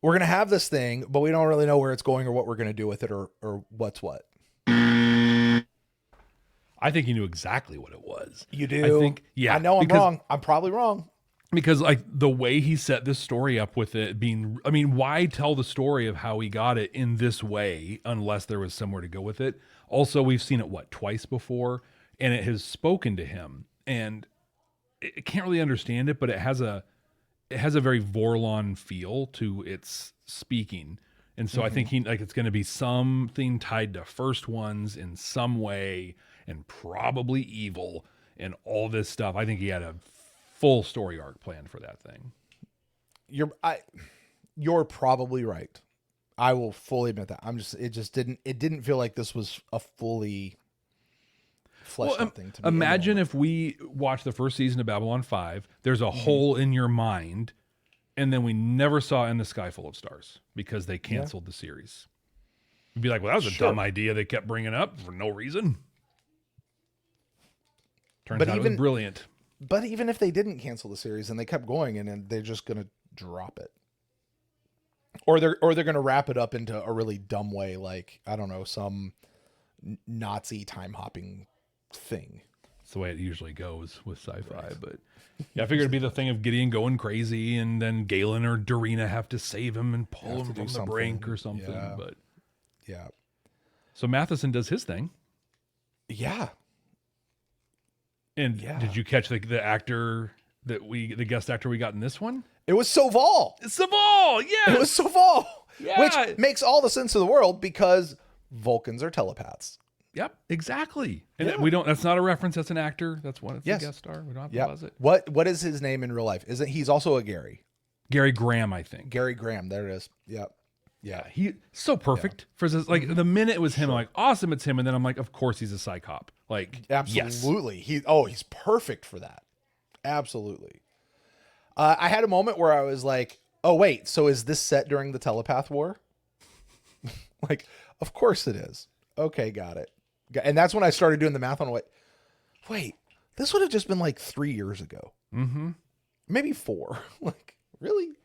We're going to have this thing, but we don't really know where it's going or what we're going to do with it or what's what. I think he knew exactly what it was. You do? I think, yeah. I know I'm wrong. I'm probably wrong. Because like the way he set this story up with it being, I mean, why tell the story of how he got it in this way unless there was somewhere to go with it? Also, we've seen it, twice before, and it has spoken to him. And it can't really understand it, but it has a very Vorlon feel to its speaking. And so I think it's going to be something tied to First Ones in some way and probably evil and all this stuff. I think he had a full story arc planned for that thing. You're probably right. I will fully admit that. It didn't feel like this was a fully fleshed out thing to me. Imagine if we watch the first season of Babylon 5, there's a hole in your mind, and then we never saw In the Sky Full of Stars because they canceled the series. You'd be like, well, that was a dumb idea they kept bringing up for no reason. Turns out it was brilliant. But even if they didn't cancel the series and they kept going and they're just going to drop it. Or they're going to wrap it up into a really dumb way, like, I don't know, some Nazi time hopping thing. That's the way it usually goes with sci-fi. Right. But yeah, I figured it'd be the thing of Gideon going crazy and then Galen or Darina have to save him and pull him from the brink or something. Yeah. But yeah. So Matheson does his thing. Yeah. And did you catch the actor the guest actor we got in this one? It was Soval. Soval, yeah. It was Soval. Yeah. Which makes all the sense of the world because Vulcans are telepaths. Yep, exactly. And we don't. That's not a reference. That's an actor. That's one. It's Yes. a guest star. We don't have to Yeah. buzz it. What is his name in real life? Isn't he's also a Gary? Gary Graham, I think. Gary Graham. There it is. Yep. Yeah. He so perfect for this. Like the minute it was him, I'm like, awesome, it's him. And then I'm like, of course he's a psychop. Like, yes. Absolutely. He's perfect for that. Absolutely. I had a moment where I was like, oh wait, so is this set during the telepath war? Like, of course it is. Okay, got it. And that's when I started doing the math on what. Wait, this would have just been like 3 years ago. Mm-hmm. Maybe 4. Like, really?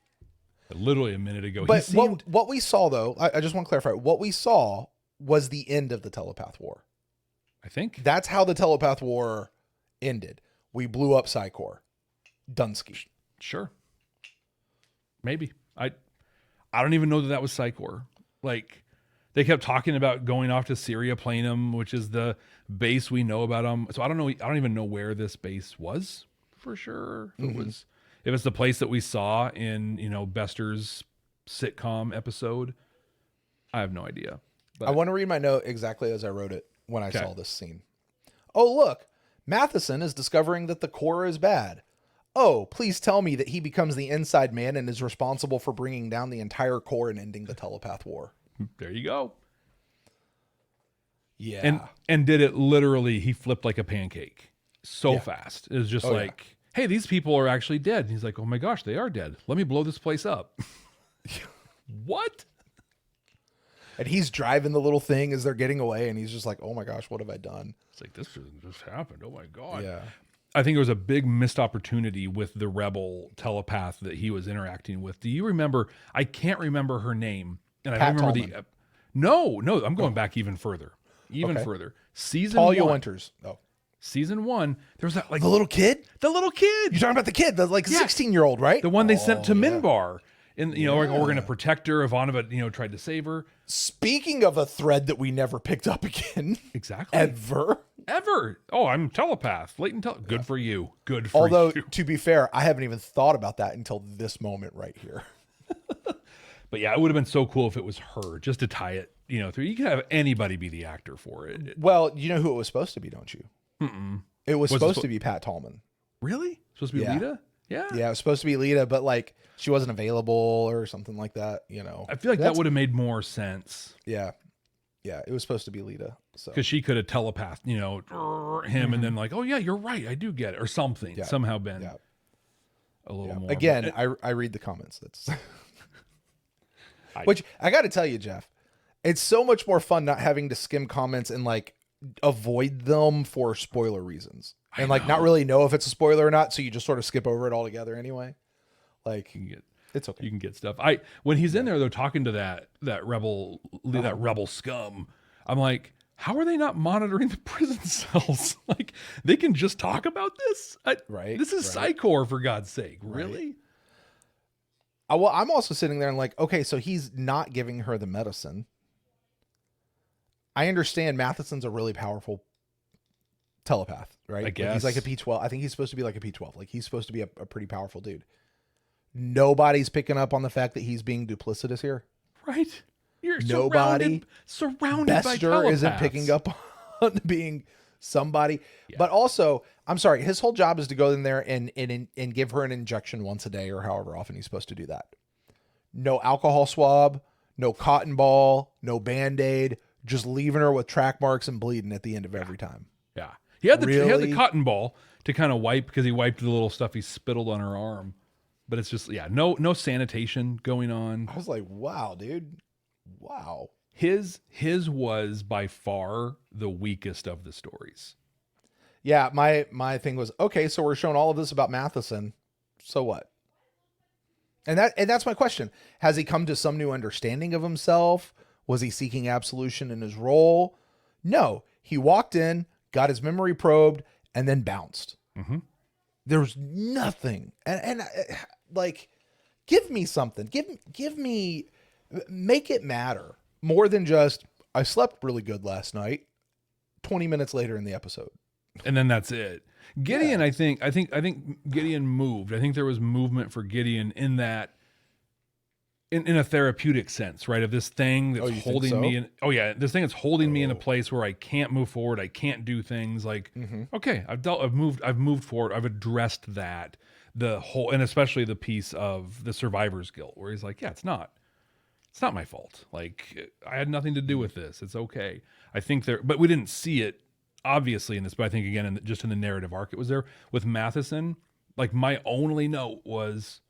Literally a minute ago. But He seemed, what we saw, though, I just want to clarify. What we saw was the end of the telepath war. I think. That's how the telepath war ended. We blew up Psycor. Dunsky. Sure. Maybe. I don't even know that was Psycor. Like, they kept talking about going off to Syria Planum, which is the base we know about them. So I don't know. I don't even know where this base was for sure. If it's the place that we saw in, Bester's sitcom episode, I have no idea. But I want to read my note exactly as I wrote it when I saw this scene. Oh, look, Matheson is discovering that the core is bad. Oh, please tell me that he becomes the inside man and is responsible for bringing down the entire core and ending the telepath war. there you go. Yeah. And did it literally, he flipped like a pancake so fast. It was just hey, these people are actually dead. And he's like, oh my gosh, they are dead. Let me blow this place up. What? And he's driving the little thing as they're getting away, and he's just like, oh my gosh, what have I done? It's like, this just happened. Oh my God. Yeah. I think there was a big missed opportunity with the rebel telepath that he was interacting with. Do you remember? I can't remember her name. And I don't remember Tallman. No, I'm going back even further. Further. Season Talia 1. Winters. Oh. Season 1, there was that like The little kid? the little kid. You're talking about the kid, the 16-year-old, right? The one they sent to Minbar. And like, we're gonna protect her. Ivanova, tried to save her. Speaking of a thread that we never picked up again. Exactly. Ever. Oh, I'm telepath. Good for you. Good for Although, you. to be fair, I haven't even thought about that until this moment right here. But yeah, it would have been so cool if it was her, just to tie it, through. You can have anybody be the actor for it. Well, you know who it was supposed to be, don't you? It was supposed to be Pat Tallman. Really? Supposed to be Lita? Yeah. Yeah, it was supposed to be Lita, but like she wasn't available or something like that, I feel like that would have made more sense. Yeah. Yeah, it was supposed to be Lita. So Because she could have telepathed, him and then like, oh yeah, you're right, I do get it. Or something. Yeah. Somehow been Yeah. a little more. Again, I read the comments. That's which I got to tell you, Jeff, it's so much more fun not having to skim comments and like avoid them for spoiler reasons and like not really know if it's a spoiler or not. So you just sort of skip over it altogether anyway. Like it's okay. You can get stuff. When he's in there though, talking to that rebel scum, I'm like, how are they not monitoring the prison cells? Like they can just talk about this. Right. This is Psycor, for God's sake. Really? Right. Well, I'm also sitting there and like, okay, so he's not giving her the medicine. I understand Matheson's a really powerful telepath, right? I guess. He's like a P12. I think he's supposed to be like a P12. Like he's supposed to be a pretty powerful dude. Nobody's picking up on the fact that he's being duplicitous here. Right. You're Nobody. surrounded by Bester telepaths. isn't picking up on being somebody. Yeah. But also, I'm sorry, his whole job is to go in there and give her an injection once a day or however often he's supposed to do that. No alcohol swab, no cotton ball, no Band-Aid, just leaving her with track marks and bleeding at the end of every time. Yeah. He had the cotton ball to kind of wipe because he wiped the little stuff he spittled on her arm. But it's just, no sanitation going on. I was like, wow, dude. Wow. His was by far the weakest of the stories. Yeah, my thing was, okay, so we're showing all of this about Matheson. So what? And that's my question. Has he come to some new understanding of himself? Was he seeking absolution in his role? No. He walked in, got his memory probed, and then bounced. Mm-hmm. There was nothing. And like, give me something. Give me, make it matter. More than just, I slept really good last night, 20 minutes later in the episode. And then that's it. Gideon, yeah. I think Gideon moved. I think there was movement for Gideon in that in a therapeutic sense, right? Of this thing that's you holding think so? me in. Oh yeah, this thing that's holding me in a place where I can't move forward. I can't do things like. Okay, I've moved forward. I've addressed that. The whole, and especially the piece of the survivor's guilt, where he's like, yeah, it's not my fault. Like, I had nothing to do with this. It's okay. I think but we didn't see it obviously in this, but I think again, just in the narrative arc, it was there with Matheson. Like, my only note was,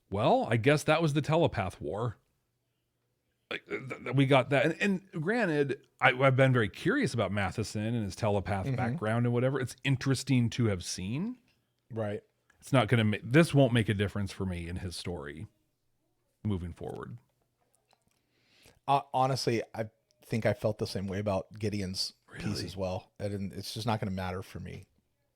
well, I guess that was the telepath war. Like, we got that. And granted, I've been very curious about Matheson and his telepath background and whatever. It's interesting to have seen. Right. It's not going to this won't make a difference for me in his story moving forward. Honestly, I think I felt the same way about Gideon's piece as well. And it's just not going to matter for me,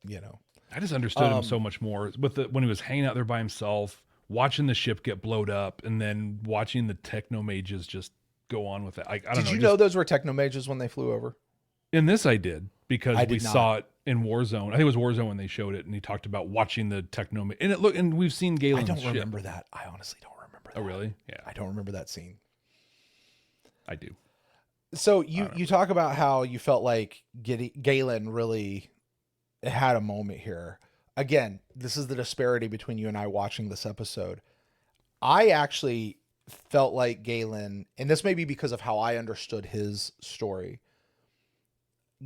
you know. I just understood him so much more with when he was hanging out there by himself, watching the ship get blowed up, and then watching the technomages just go on with it. I don't know. Did you know those were technomages when they flew over? In this, I did, because we not. saw it in Warzone. I think it was Warzone when they showed it, and he talked about watching the technomage. And we've seen Galen's I don't ship. remember that. I honestly don't remember that. Oh, really? Yeah. I don't remember that scene. I do. So you talk about how you felt like Galen really had a moment here. Again, this is the disparity between you and I watching this episode. I actually felt like Galen, and this may be because of how I understood his story.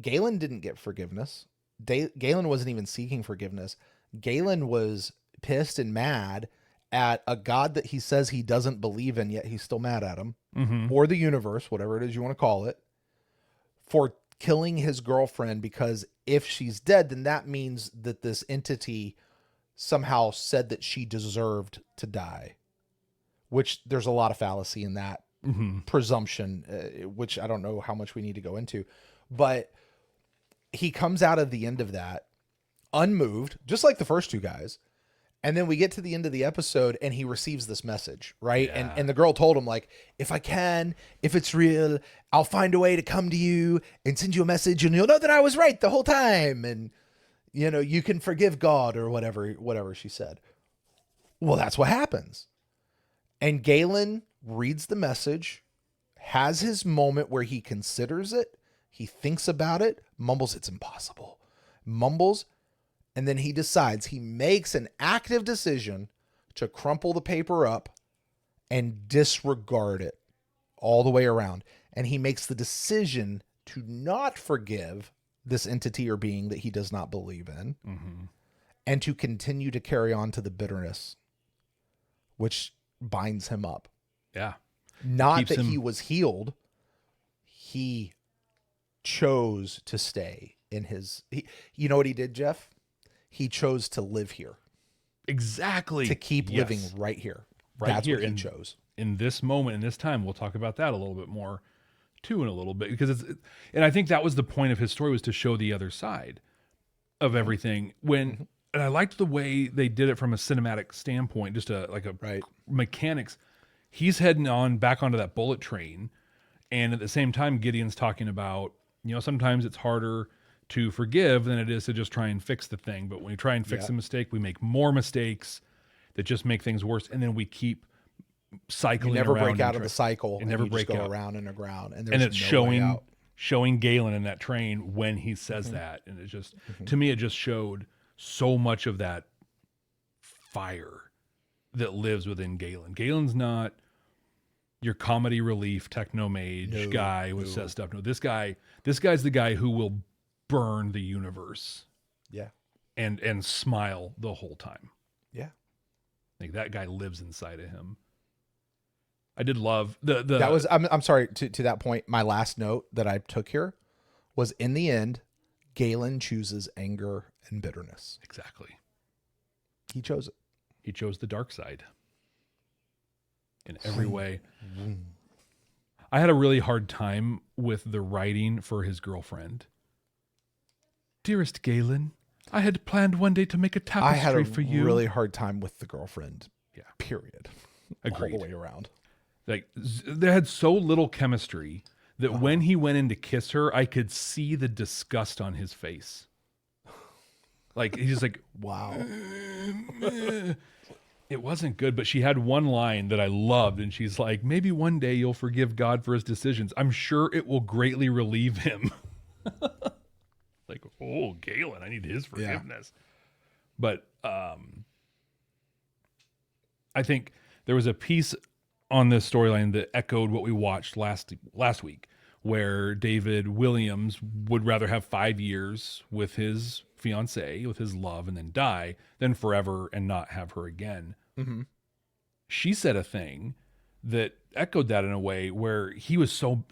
Galen didn't get forgiveness. Galen wasn't even seeking forgiveness. Galen was pissed and mad at a god that he says he doesn't believe in, yet he's still mad at him, or the universe, whatever it is you want to call it, for killing his girlfriend, because if she's dead, then that means that this entity somehow said that she deserved to die, which there's a lot of fallacy in that presumption, which I don't know how much we need to go into, but he comes out of the end of that unmoved, just like the first two guys. And then we get to the end of the episode and he receives this message, right? Yeah. And the girl told him, like, if it's real, I'll find a way to come to you and send you a message and you'll know that I was right the whole time. And, you know, you can forgive God or whatever she said. Well, that's what happens. And Galen reads the message, has his moment where he considers it. He thinks about it, mumbles, it's impossible, mumbles. And then he decides, he makes an active decision to crumple the paper up and disregard it all the way around. And he makes the decision to not forgive this entity or being that he does not believe in, and to continue to carry on to the bitterness, which binds him up. Yeah. Not that he was healed. He chose to stay in you know what he did, Jeff? He chose to live here. Exactly. To keep living right here. That's what he chose. In this moment, in this time, we'll talk about that a little bit more too in a little bit, because and I think that was the point of his story, was to show the other side of everything. And I liked the way they did it from a cinematic standpoint, just mechanics. He's heading back onto that bullet train. And at the same time, Gideon's talking about, you know, sometimes it's harder to forgive than it is to just try and fix the thing. But when we try and fix a mistake, we make more mistakes that just make things worse. And then we keep cycling around. You never break out of the cycle. You never break out. Go around and around. And it's showing Galen in that train when he says that. And it just, to me, it just showed so much of that fire that lives within Galen. Galen's not your comedy relief technomage guy who says stuff. No, this guy's the guy who will burn the universe. Yeah. And smile the whole time. Yeah. Like, that guy lives inside of him. I did love that was, I'm sorry, to that point, my last note that I took here was, in the end, Galen chooses anger and bitterness. Exactly. He chose it. He chose the dark side in every way. I had a really hard time with the writing for his girlfriend. Dearest Galen, I had planned one day to make a tapestry for you. I had a really hard time with the girlfriend. Yeah. Period. Agreed. All the way around. Like, they had so little chemistry that when he went in to kiss her, I could see the disgust on his face. Like, he's just like, wow. It wasn't good, but she had one line that I loved, and she's like, maybe one day you'll forgive God for his decisions. I'm sure it will greatly relieve him. Like, oh, Galen, I need his forgiveness. Yeah. But I think there was a piece on this storyline that echoed what we watched last week, where David Williams would rather have 5 years with his fiancée, with his love, and then die than forever and not have her again. Mm-hmm. She said a thing that echoed that in a way where he was so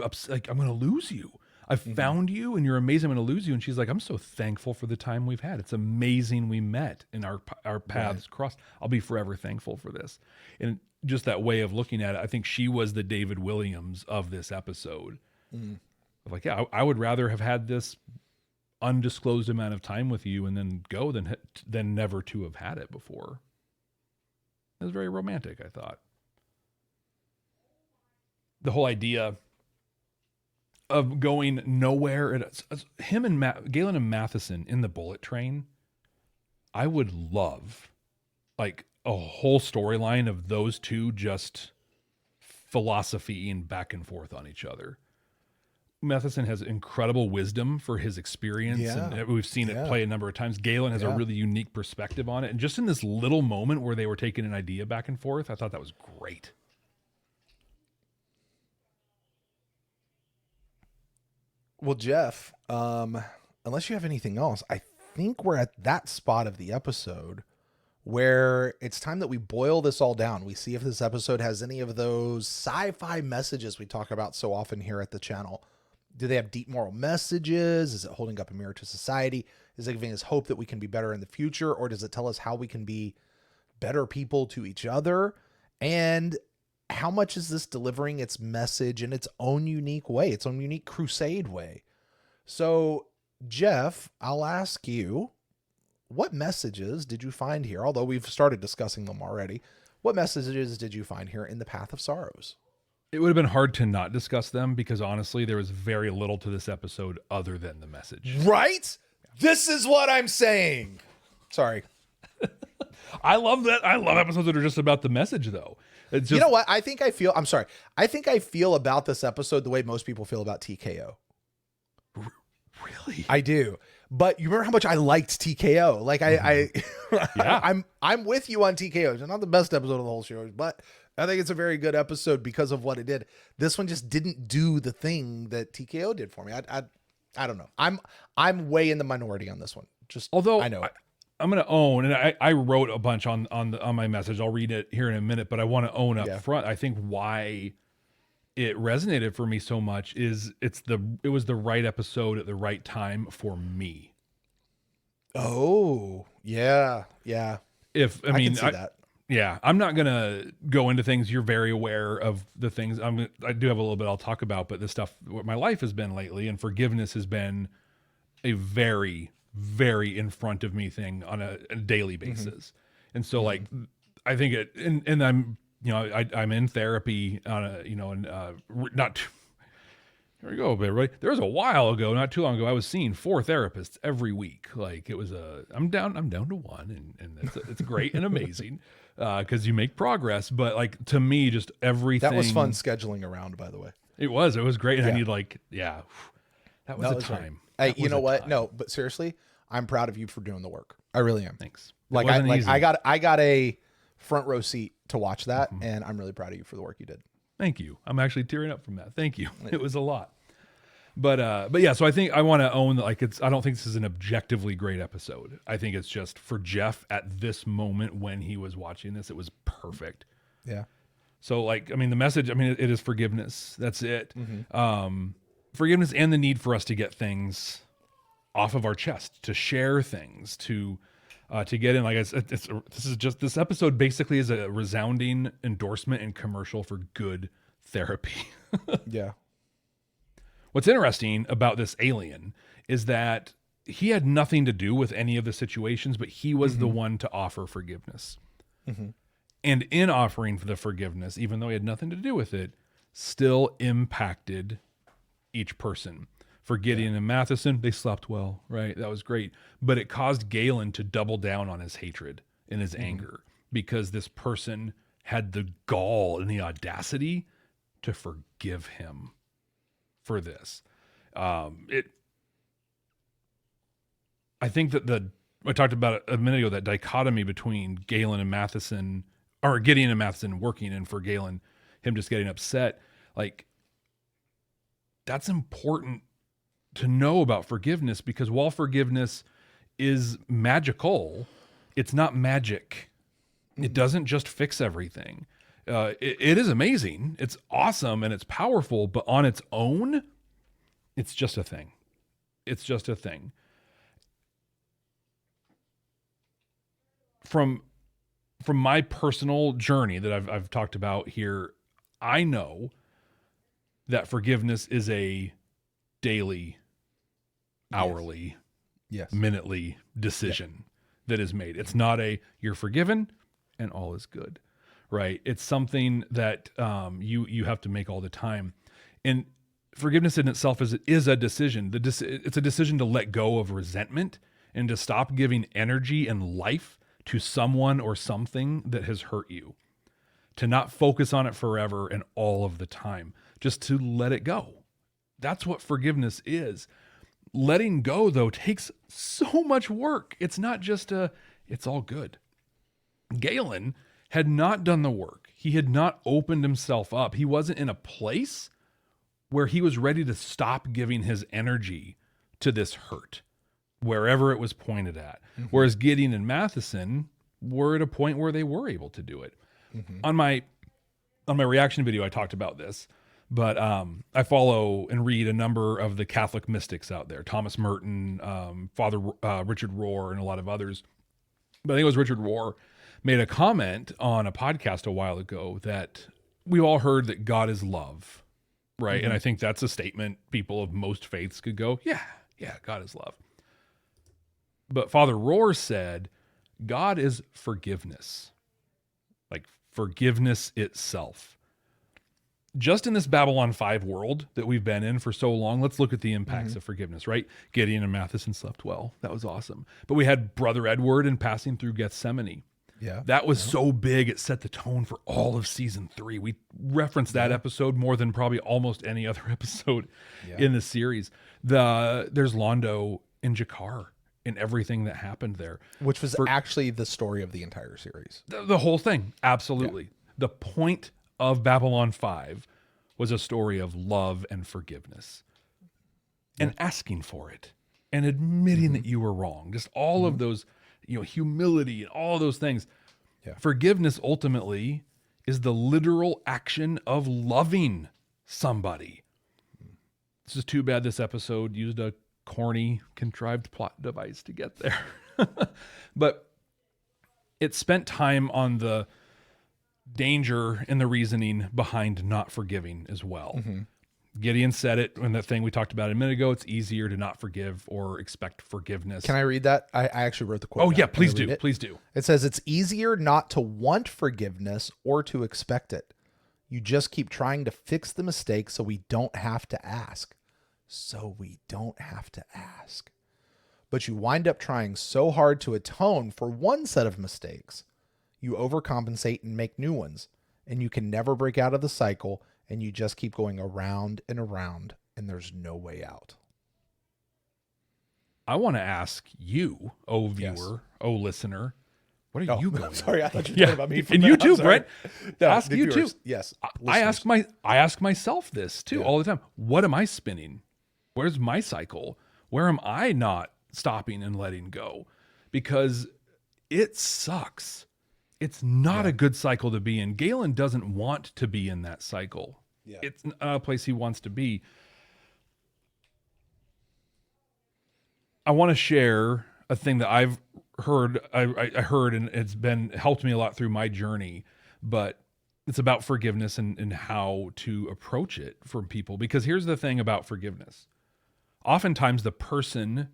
upset, like, I'm going to lose you. I found you and you're amazing. I'm going to lose you. And she's like, I'm so thankful for the time we've had. It's amazing we met and our paths crossed. I'll be forever thankful for this. And just that way of looking at it, I think she was the David Williams of this episode. Like, yeah, I would rather have had this undisclosed amount of time with you and then go than never to have had it before. It was very romantic, I thought. The whole idea of going nowhere. Him and Galen and Matheson in the bullet train. I would love like a whole storyline of those two just philosophying back and forth on each other. Matheson has incredible wisdom for his experience, and we've seen it play a number of times. Galen has a really unique perspective on it. And just in this little moment where they were taking an idea back and forth, I thought that was great. Well, Jeff, unless you have anything else, I think we're at that spot of the episode where it's time that we boil this all down. We see if this episode has any of those sci-fi messages we talk about so often here at the channel. Do they have deep moral messages? Is it holding up a mirror to society? Is it giving us hope that we can be better in the future? Or does it tell us how we can be better people to each other? And how much is this delivering its message in its own unique way, its own unique Crusade way? So, Jeff, I'll ask you, what messages did you find here? Although we've started discussing them already, what messages did you find here in the Path of Sorrows? It would have been hard to not discuss them because honestly, there was very little to this episode other than the message. Right? This is what I'm saying. Sorry. I love that. I love episodes that are just about the message, though. It's just, you know what? I think I feel about this episode the way most people feel about TKO. Really? I do. But you remember how much I liked TKO? Like I'm with you on TKO. It's not the best episode of the whole show, but I think it's a very good episode because of what it did. This one just didn't do the thing that TKO did for me. I don't know. I'm way in the minority on this one. Although I know I'm going to own, and I wrote a bunch on my message. I'll read it here in a minute, but I want to own up front. I think why it resonated for me so much is it was the right episode at the right time for me. Oh, yeah. Yeah. I can see that. Yeah, I'm not going to go into things. You're very aware of the things. I do have a little bit I'll talk about, but the stuff, what my life has been lately, and forgiveness has been a very, very in front of me thing on a daily basis. And so like, I think it, and I'm, I'm in therapy on not, here we go, everybody. There was a while ago, not too long ago, I was seeing 4 therapists every week. Like it was I'm down to 1 and it's great and amazing. Cause you make progress, but like to me, just everything. That was fun scheduling around, by the way. It was great. And I need that was a time. Hey, you know what? No, but seriously, I'm proud of you for doing the work. I really am. Thanks. I got a front row seat to watch that, and I'm really proud of you for the work you did. Thank you. I'm actually tearing up from that. Thank you. It was a lot. But yeah, so I think I want to own that. Like I don't think this is an objectively great episode. I think it's just for Jeff at this moment when he was watching this, it was perfect. Yeah. So like, the message, it is forgiveness. That's it. Forgiveness and the need for us to get things off of our chest, to share things, to get in. Like this episode basically is a resounding endorsement and commercial for good therapy. Yeah. What's interesting about this alien is that he had nothing to do with any of the situations, but he was the one to offer forgiveness. And in offering for the forgiveness, even though he had nothing to do with it, still impacted each person. For Gideon and Matheson, they slept well, right? That was great. But it caused Galen to double down on his hatred and his anger. because this person had the gall and the audacity to forgive him for this. I think that I talked about it a minute ago, that dichotomy between Galen and Matheson, or Gideon and Matheson working, and for Galen, him just getting upset. Like, that's important to know about forgiveness, because while forgiveness is magical, it's not magic. It doesn't just fix everything. It is amazing. It's awesome and it's powerful, but on its own, it's just a thing. It's just a thing. From my personal journey that I've talked about here, I know that forgiveness is a daily, hourly, minutely decision that is made. It's not a you're forgiven and all is good, right? It's something that you have to make all the time. And forgiveness in itself is a decision. It's a decision to let go of resentment and to stop giving energy and life to someone or something that has hurt you, to not focus on it forever and all of the time, just to let it go. That's what forgiveness is. Letting go, though, takes so much work. It's not just it's all good. Galen had not done the work. He had not opened himself up. He wasn't in a place where he was ready to stop giving his energy to this hurt, wherever it was pointed at. Mm-hmm. Whereas Gideon and Matheson were at a point where they were able to do it. Mm-hmm. On my reaction video, I talked about this, but I follow and read a number of the Catholic mystics out there, Thomas Merton, Father Richard Rohr, and a lot of others. But I think it was Richard Rohr made a comment on a podcast a while ago that we all heard that God is love, right? Mm-hmm. And I think that's a statement people of most faiths could go, yeah, God is love. But Father Rohr said, God is forgiveness, like forgiveness itself. Just in this Babylon 5 world that we've been in for so long, let's look at the impacts of forgiveness, right? Gideon and Matheson slept well. That was awesome. But we had Brother Edward and passing through Gethsemane. Yeah. That was so big, it set the tone for all of season 3. We referenced that episode more than probably almost any other episode in the series. There's Londo in Jakar and everything that happened there. Which was actually the story of the entire series. The whole thing, absolutely. Yeah. The point of Babylon 5 was a story of love and forgiveness and asking for it and admitting that you were wrong. Just all of those, humility and all those things. Yeah. Forgiveness ultimately is the literal action of loving somebody. It's just too bad this episode used a corny, contrived plot device to get there. But it spent time on the danger and the reasoning behind not forgiving as well. Mm-hmm. Gideon said it in that thing we talked about a minute ago. It's easier to not forgive or expect forgiveness. Can I read that? I actually wrote the quote. Oh, yeah, please do. Please do. It says, it's easier not to want forgiveness or to expect it. You just keep trying to fix the mistake so we don't have to ask. But you wind up trying so hard to atone for one set of mistakes. You overcompensate and make new ones, and you can never break out of the cycle, and you just keep going around and around, and there's no way out. I want to ask you, oh viewer, oh listener, what are you going? I'm sorry, I thought you were talking about me. And you too, Brent. No, ask you viewers, too. Yes. I ask myself this too all the time. What am I spinning? Where's my cycle? Where am I not stopping and letting go? Because it sucks. It's not a good cycle to be in. Galen doesn't want to be in that cycle. Yeah. It's not a place he wants to be. I want to share a thing that I've heard. I heard, and it's helped me a lot through my journey, but it's about forgiveness and how to approach it from people. Because here's the thing about forgiveness. Oftentimes the person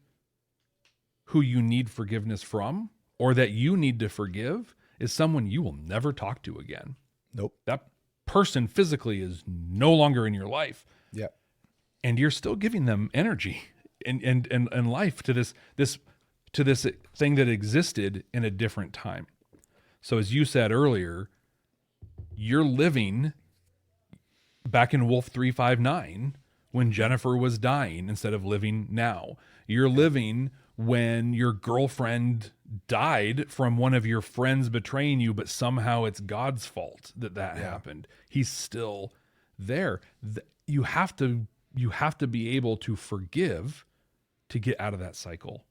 who you need forgiveness from, or that you need to forgive, is someone you will never talk to again. Nope. That person physically is no longer in your life. Yeah. And you're still giving them energy and life to this thing that existed in a different time. So as you said earlier, you're living back in Wolf 359 when Jennifer was dying instead of living now. You're living when your girlfriend died from one of your friends betraying you, but somehow it's God's fault that happened. He's still there. You have to be able to forgive to get out of that cycle.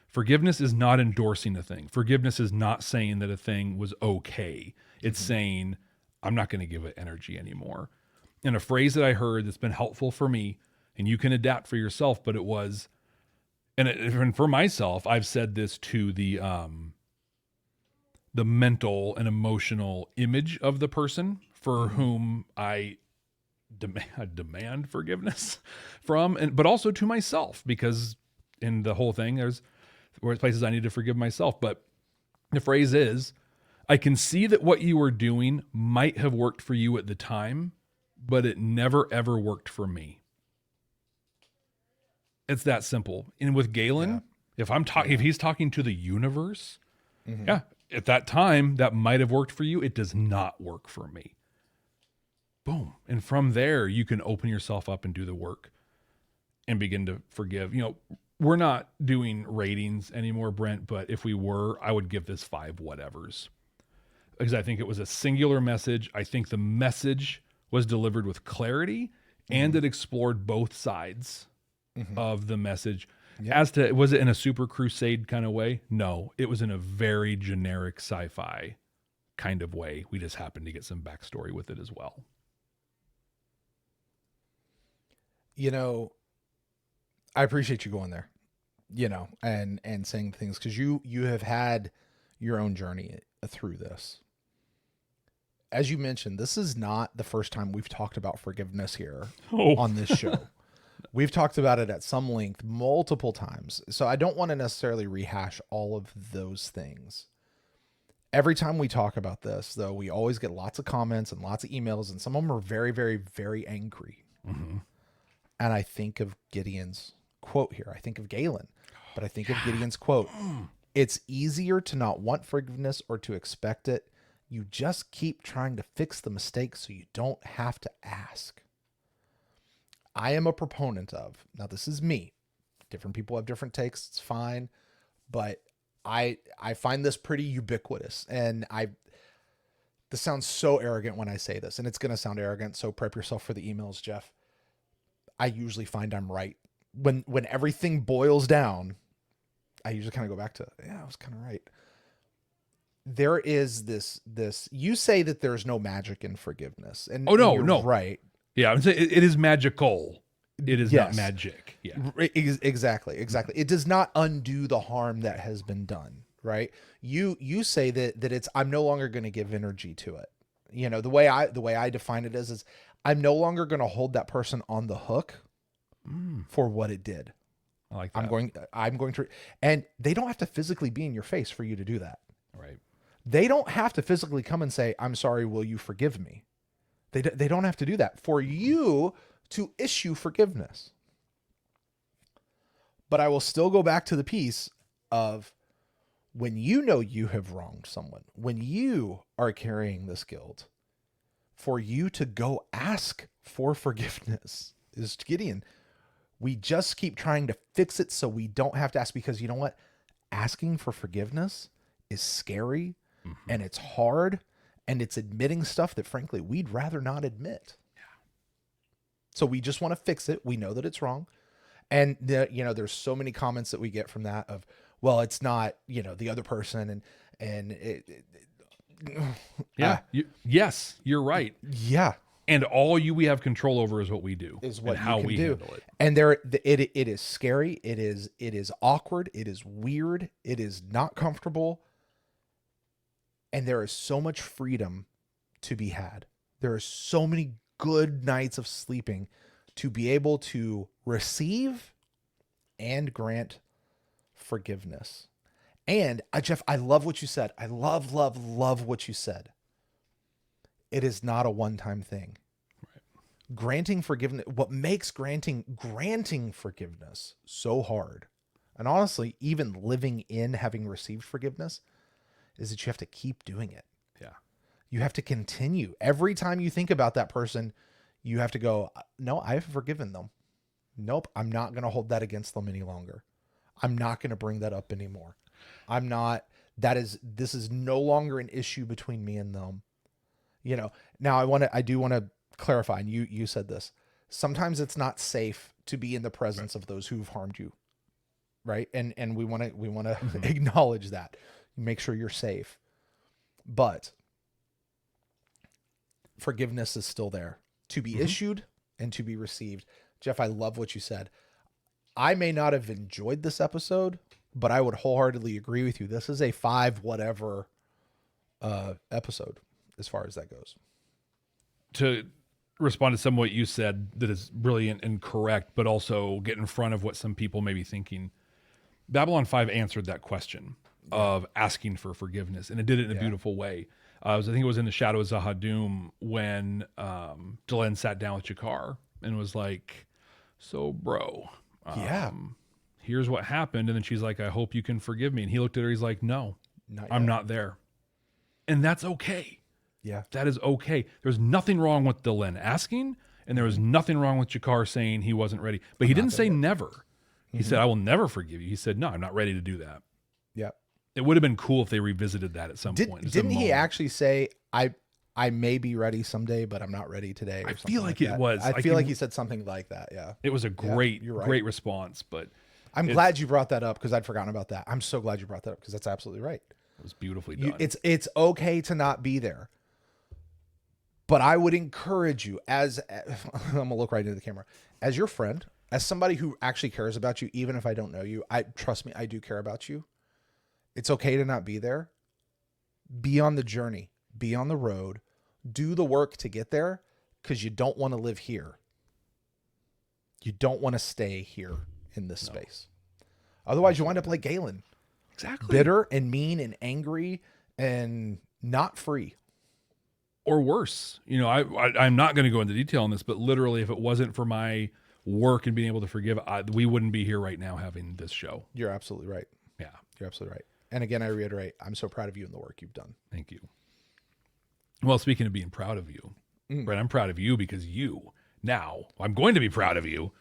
Forgiveness is not endorsing a thing. Forgiveness is not saying that a thing was okay. It's saying, I'm not going to give it energy anymore. And a phrase that I heard that's been helpful for me, and you can adapt for yourself, but it was, and for myself, I've said this to the mental and emotional image of the person for whom I demand forgiveness from, but also to myself, because in the whole thing, there's places I need to forgive myself. But the phrase is, I can see that what you were doing might have worked for you at the time, but it never, ever worked for me. It's that simple. And with Galen, if he's talking to the universe, at that time, that might have worked for you. It does not work for me. Boom. And from there, you can open yourself up and do the work and begin to forgive. We're not doing ratings anymore, Brent, but if we were, I would give this 5 whatevers. Because I think it was a singular message. I think the message was delivered with clarity and it explored both sides of the message. As to, was it in a super Crusade kind of way? No, it was in a very generic sci-fi kind of way. We just happened to get some backstory with it as well. I appreciate you going there, and saying things, because you have had your own journey through this. As you mentioned, this is not the first time we've talked about forgiveness here on this show. We've talked about it at some length multiple times. So I don't want to necessarily rehash all of those things. Every time we talk about this, though, we always get lots of comments and lots of emails, and some of them are very, very, very angry. And I think of Gideon's quote here. I think of Galen, but I think of Gideon's quote. It's easier to not want forgiveness or to expect it. You just keep trying to fix the mistake so you don't have to ask. I am a proponent of, now this is me, different people have different takes, it's fine, but I find this pretty ubiquitous, and this sounds so arrogant when I say this, and it's going to sound arrogant, so prep yourself for the emails, Jeff. I usually find I'm right. When everything boils down, I usually kind of go back to, I was kind of right. There is this, you say that there's no magic in forgiveness. And no. Right. Yeah, I'm saying it is magical. It is not magic. Yeah. Exactly. It does not undo the harm that has been done, right? You say that it's, I'm no longer going to give energy to it. The way I define it is I'm no longer going to hold that person on the hook for what it did. I like that. I'm going to, and they don't have to physically be in your face for you to do that. Right. They don't have to physically come and say, I'm sorry, will you forgive me? They don't have to do that for you to issue forgiveness. But I will still go back to the piece of when you have wronged someone, when you are carrying this guilt, for you to go ask for forgiveness is Gideon. We just keep trying to fix it so we don't have to ask, because you know what? Asking for forgiveness is scary and it's hard. And it's admitting stuff that, frankly, we'd rather not admit. Yeah. So we just want to fix it. We know that it's wrong. And, there's so many comments that we get from that of, well, it's not, the other person. Yes, you're right. Yeah. And all we have control over is what we do. Is what and how we do. Handle it. And it is scary. It is awkward. It is weird. It is not comfortable. And there is so much freedom to be had. There are so many good nights of sleeping to be able to receive and grant forgiveness. And Jeff, I love what you said. I love what you said. It is not a one-time thing. Right. Granting forgiveness, what makes granting forgiveness so hard, and honestly, even living in having received forgiveness, is that you have to keep doing it. Yeah. You have to continue. Every time you think about that person, you have to go, no, I've forgiven them. Nope, I'm not going to hold that against them any longer. I'm not going to bring that up anymore. This is no longer an issue between me and them. You know, now I do want to clarify, and you said this. Sometimes it's not safe to be in the presence of those who've harmed you. Right. And we want to acknowledge that. Make sure you're safe. But forgiveness is still there to be issued and to be received. Jeff, I love what you said. I may not have enjoyed this episode, but I would wholeheartedly agree with you. This is a 5 whatever episode as far as that goes. To respond to some of what you said that is brilliant and correct, but also get in front of what some people may be thinking. Babylon 5 answered that question of asking for forgiveness, and it did it in a beautiful way. I think it was in the Shadow of Zahadum when Delenn sat down with Jakar and was like, so bro, here's what happened. And then she's like, I hope you can forgive me. And he looked at her, he's like, no, I'm not there. And that's okay. Yeah. That is okay. There's nothing wrong with Delenn asking, and there was nothing wrong with Jakar saying he wasn't ready. But he didn't say never. He said, I will never forgive you. He said, no, I'm not ready to do that. Yeah. It would have been cool if they revisited that at some point. Didn't he actually say, I may be ready someday, but I'm not ready today? I feel like it was. I feel like he said something like that. Yeah. It was a great response, but I'm glad you brought that up because I'd forgotten about that. I'm so glad you brought that up because that's absolutely right. It was beautifully done. It's okay to not be there. But I would encourage you I'm going to look right into the camera, as your friend, as somebody who actually cares about you, even if I don't know you, trust me, I do care about you. It's okay to not be there. Be on the journey, be on the road, do the work to get there because you don't want to live here. You don't want to stay here in this space. Otherwise you wind up like Galen. Exactly. Bitter and mean and angry and not free. Or worse. You know, I'm not going to go into detail on this, but literally if it wasn't for my work and being able to forgive, we wouldn't be here right now having this show. You're absolutely right. Yeah. You're absolutely right. And again, I reiterate, I'm so proud of you and the work you've done. Thank you. Well, speaking of being proud of you, Brent, I'm proud of you because I'm going to be proud of you.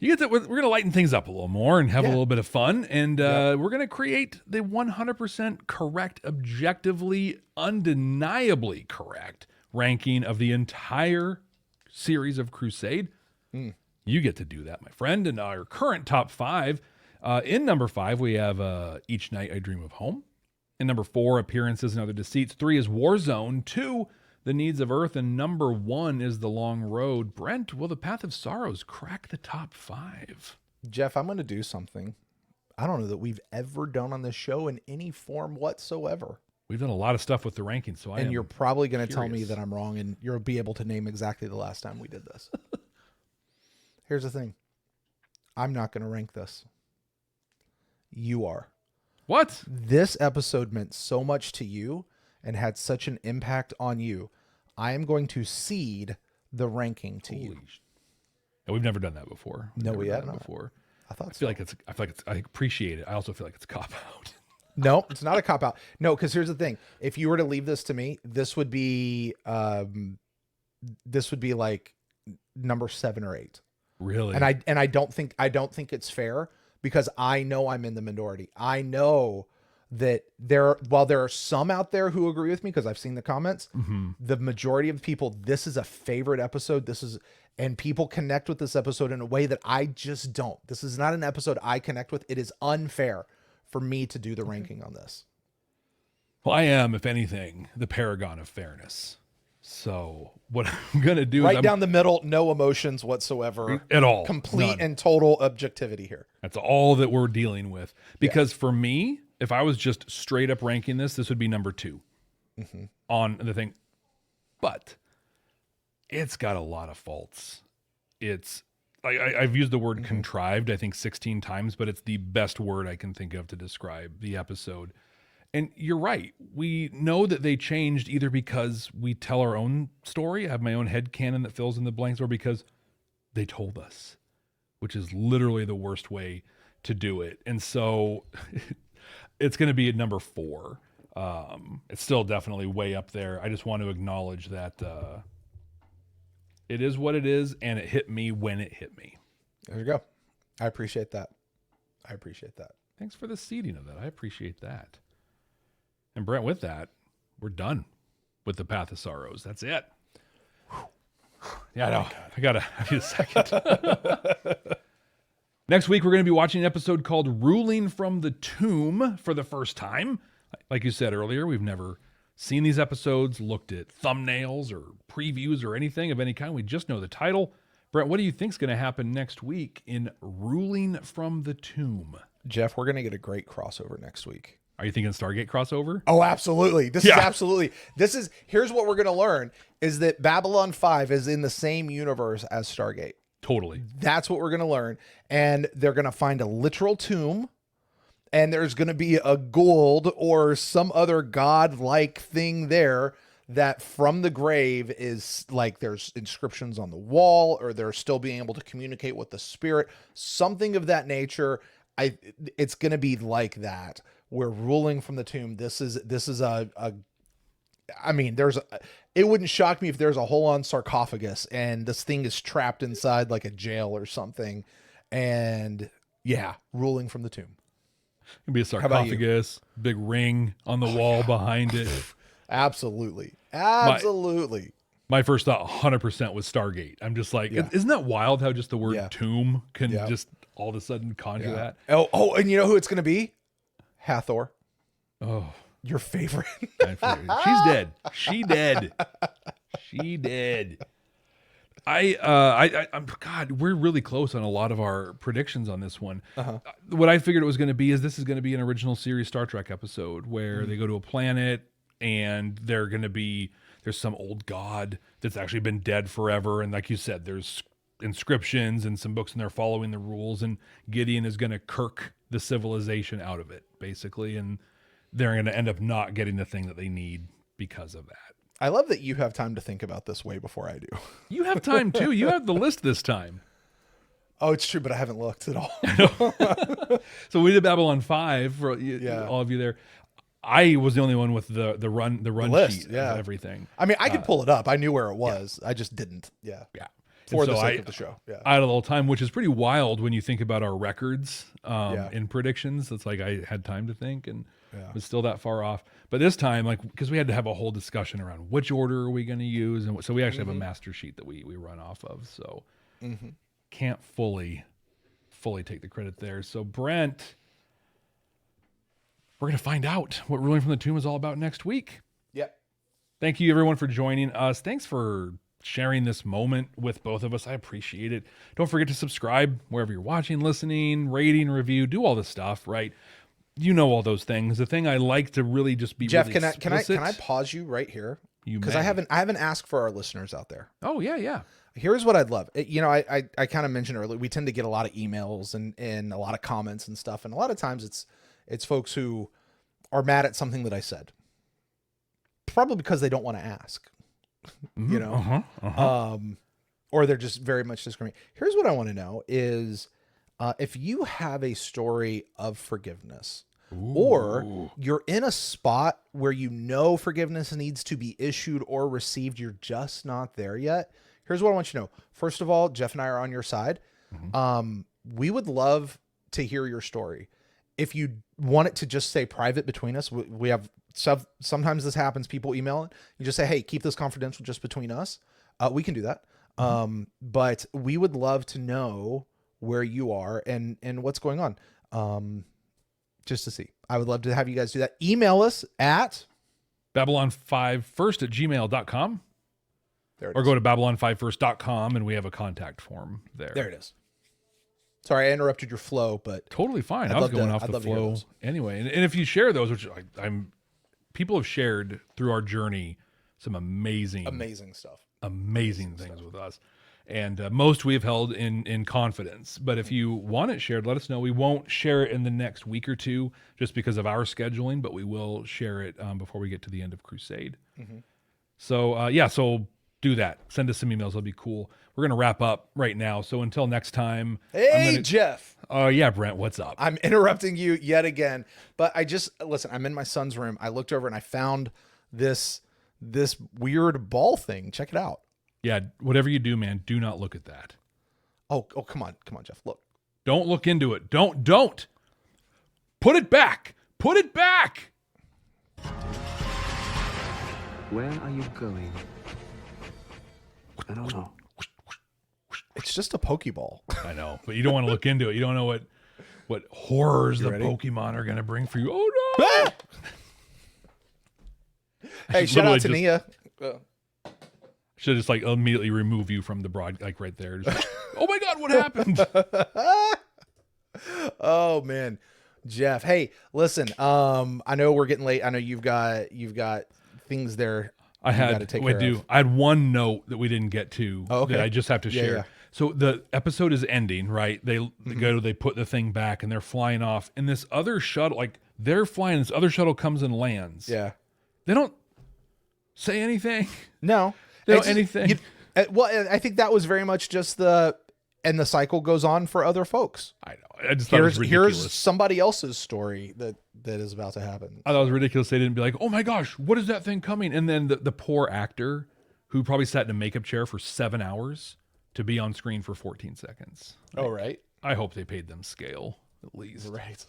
We're going to lighten things up a little more and have a little bit of fun. And we're going to create the 100% correct, objectively, undeniably correct ranking of the entire series of Crusade. You get to do that, my friend. And our current top 5, in number 5, we have Each Night I Dream of Home. In number 4, Appearances and Other Deceits. 3 is Warzone. 2, The Needs of Earth. And number 1 is The Long Road. Brent, will The Path of Sorrows crack the top 5? Jeff, I'm going to do something I don't know that we've ever done on this show in any form whatsoever. We've done a lot of stuff with the rankings, so and you're probably going to tell me that I'm wrong, and you'll be able to name exactly the last time we did this. Here's the thing. I'm not going to rank this. You are. What? This episode meant so much to you and had such an impact on you. I am going to cede the ranking to you. Yeah, we've never done that before. No, we haven't before. I feel like I appreciate it. I also feel like it's a cop out. No, it's not a cop out. No, because here's the thing. If you were to leave this to me, this would be like number 7 or 8. Really? And I don't think it's fair because I know I'm in the minority. I know that while there are some out there who agree with me because I've seen the comments, the majority of people, this is a favorite episode. And people connect with this episode in a way that I just don't. This is not an episode I connect with. It is unfair for me to do the ranking on this. Well, I am, if anything, the paragon of fairness. So what I'm going to do is down the middle, no emotions whatsoever. At all. Complete and total objectivity here. That's all that we're dealing with. Because for me, if I was just straight up ranking this would be number 2 on the thing. But it's got a lot of faults. I've used the word contrived, I think 16 times, but it's the best word I can think of to describe the episode. And you're right. We know that they changed either because we tell our own story, I have my own headcanon that fills in the blanks, or because they told us, which is literally the worst way to do it. And so it's going to be at number 4. It's still definitely way up there. I just want to acknowledge that it is what it is, and it hit me when it hit me. There you go. I appreciate that. Thanks for the seeding of that. I appreciate that. And Brent, with that, we're done with the Path of Sorrows. That's it. Yeah, I know. I need a second. Next week, we're going to be watching an episode called Ruling from the Tomb for the first time. Like you said earlier, we've never seen these episodes, looked at thumbnails or previews or anything of any kind. We just know the title. Brent, what do you think is going to happen next week in Ruling from the Tomb? Jeff, we're going to get a great crossover next week. Are you thinking Stargate crossover? Oh, absolutely. Here's what we're going to learn is that Babylon 5 is in the same universe as Stargate. Totally. That's what we're going to learn. And they're going to find a literal tomb, and there's going to be a gold or some other god-like thing there that from the grave is like there's inscriptions on the wall, or they're still being able to communicate with the spirit, something of that nature. It's going to be like that. We're ruling from the tomb. This is it wouldn't shock me if there's a whole-on sarcophagus and this thing is trapped inside like a jail or something. And yeah, ruling from the tomb. It'd be a sarcophagus, big ring on the wall behind it. Absolutely. My first thought 100% was Stargate. I'm just like, isn't that wild how just the word tomb can just all of a sudden conjure that? Oh, and you know who it's going to be? Hathor. Oh, your favorite. She's dead. She dead. God, we're really close on a lot of our predictions on this one. What I figured it was going to be is this is going to be an original series Star Trek episode where they go to a planet and there's some old god that's actually been dead forever. And like you said, there's inscriptions and some books and they're following the rules, and Gideon is going to kirk the civilization out of it basically. And they're going to end up not getting the thing that they need because of that. I love that you have time to think about this way before I do. You have time too. You have the list this time. Oh, it's true, but I haven't looked at all. So we did Babylon 5 for all of you there. I was the only one with the run list, sheet of everything. I mean, I could pull it up. I knew where it was. I just didn't. Yeah. For the sake of the show. Yeah. I had a little time, which is pretty wild when you think about our records in predictions. It's like I had time to think and was still that far off. But this time, like, because we had to have a whole discussion around which order are we going to use, and so we actually have a master sheet that we run off of. So can't fully take the credit there. So Brent, we're going to find out what Ruling from the Tomb is all about next week. Yep. Thank you everyone for joining us. Thanks for sharing this moment with both of us. I appreciate it. Don't forget to subscribe wherever you're watching, listening, rating, review, do all this stuff, right? You know all those things. The thing I like to really just be Jeff, really can I pause you right here? Because I haven't asked for our listeners out there. Oh yeah. Here's what I'd love. I kind of mentioned earlier, we tend to get a lot of emails and a lot of comments and stuff, and a lot of times it's folks who are mad at something that I said, probably because they don't want to ask. Or they're just very much discriminating. Here's what I want to know is if you have a story of forgiveness, or you're in a spot where you know forgiveness needs to be issued or received, you're just not there yet. Here's what I want you to know. First of all, Jeff and I are on your side. We would love to hear your story. If you want it to just stay private between us, we have stuff. Sometimes this happens. People email it. You just say, hey, keep this confidential just between us. We can do that. But we would love to know where you are and what's going on. Just to see. I would love to have you guys do that. Email us at babylon5first@gmail.com. Or go to babylon5first.com and we have a contact form there. There it is. Sorry, I interrupted your flow, but totally fine. I was going off the flow anyway. And if you share those, which people have shared through our journey, some amazing stuff, amazing things with us. And most we have held in confidence. But if you want it shared, let us know. We won't share it in the next week or two just because of our scheduling, but we will share it before we get to the end of Crusade. So, so do that. Send us some emails. It'll be cool. We're going to wrap up right now. So until next time. Hey, Jeff. Oh, yeah, Brent, what's up? I'm interrupting you yet again, but listen, I'm in my son's room. I looked over and I found this weird ball thing. Check it out. Yeah, whatever you do, man, do not look at that. Oh, come on, Jeff. Look. Don't look into it. Don't. Put it back. Put it back. Where are you going? I don't know. It's just a Pokeball. I know, but you don't want to look into it. You don't know what horrors the ready? Pokemon are going to bring for you. Oh, no. Hey, shout out to just- Nia. Should just like immediately remove you from the broad, like right there. Just, oh my God, what happened? Oh man, Jeff. Hey, listen. I know we're getting late. I know you've got things there. I had one note that we didn't get to that I just have to share. Yeah. So the episode is ending, right? They put the thing back and they're flying off. And this other shuttle, like they're flying, this other shuttle comes and lands. Yeah. They don't say anything. No. They don't anything. Well, I think that was very much just the cycle goes on for other folks. I know. I just thought it was ridiculous. Here's somebody else's story that is about to happen. I thought it was ridiculous. They didn't be like, oh my gosh, what is that thing coming? And then the poor actor who probably sat in a makeup chair for 7 hours to be on screen for 14 seconds. Oh, right. I hope they paid them scale at least. Right.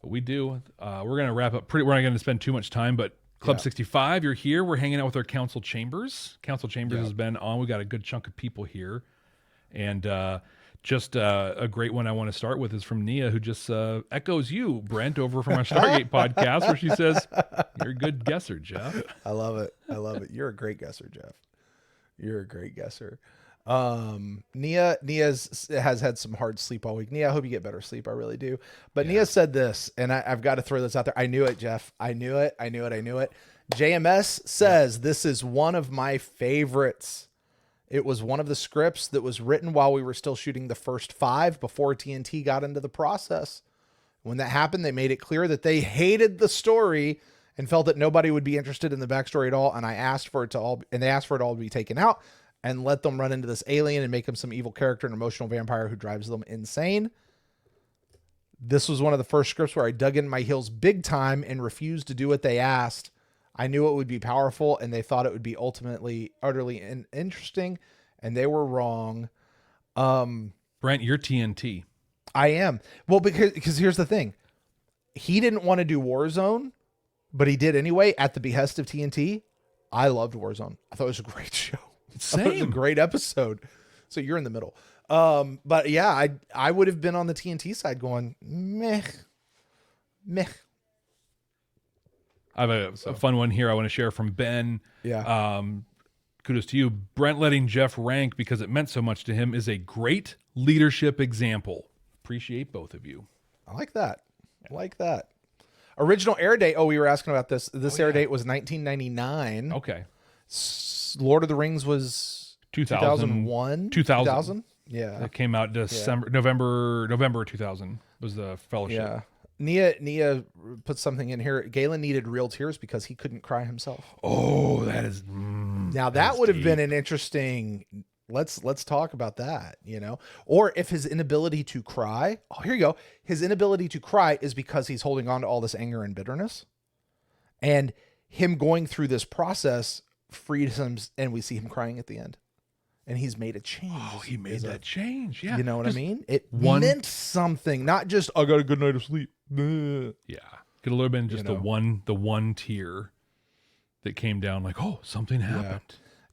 But we do. We're going to wrap up. We're not going to spend too much time, but Club 65, you're here. We're hanging out with our Council Chambers. Council Chambers has been on. We got a good chunk of people here. And just a great one I want to start with is from Nia, who just echoes you, Brent, over from our Stargate podcast, where she says, you're a good guesser, Jeff. I love it. You're a great guesser, Jeff. You're a great guesser. Nia has had some hard sleep all week. Nia, I hope you get better sleep. I really do. But Nia said this, and I've got to throw this out there. I knew it, Jeff. I knew it. JMS says this is one of my favorites. It was one of the scripts that was written while we were still shooting the first 5 before TNT got into the process. When that happened, they made it clear that they hated the story and felt that nobody would be interested in the backstory at all. And they asked for it all to be taken out and let them run into this alien and make him some evil character, an emotional vampire who drives them insane. This was one of the first scripts where I dug in my heels big time and refused to do what they asked. I knew it would be powerful, and they thought it would be utterly interesting, and they were wrong. Brent, you're TNT. I am. Well, because here's the thing. He didn't want to do Warzone, but he did anyway at the behest of TNT. I loved Warzone. I thought it was a great show. Same. It was a great episode. So you're in the middle. But yeah, I would have been on the TNT side going, meh. I have a fun one here I want to share from Ben. Yeah. Kudos to you. Brent letting Jeff rank because it meant so much to him is a great leadership example. Appreciate both of you. I like that. Original air date. Oh, we were asking about this. This air date was 1999. Okay. Lord of the Rings was 2001. 2000. Yeah. It came out November 2000 was the fellowship. Yeah. Nia put something in here. Galen needed real tears because he couldn't cry himself. Oh, that is now that would have been an interesting. Let's talk about that. Or if his inability to cry. Oh, here you go. His inability to cry is because he's holding on to all this anger and bitterness, and him going through this process freed him, and we see him crying at the end. And he's made a change. Oh, he made that change. Yeah. You know what I mean? It meant something, not just, I got a good night of sleep. Yeah. Could have been just the one tear that came down like, oh, something happened.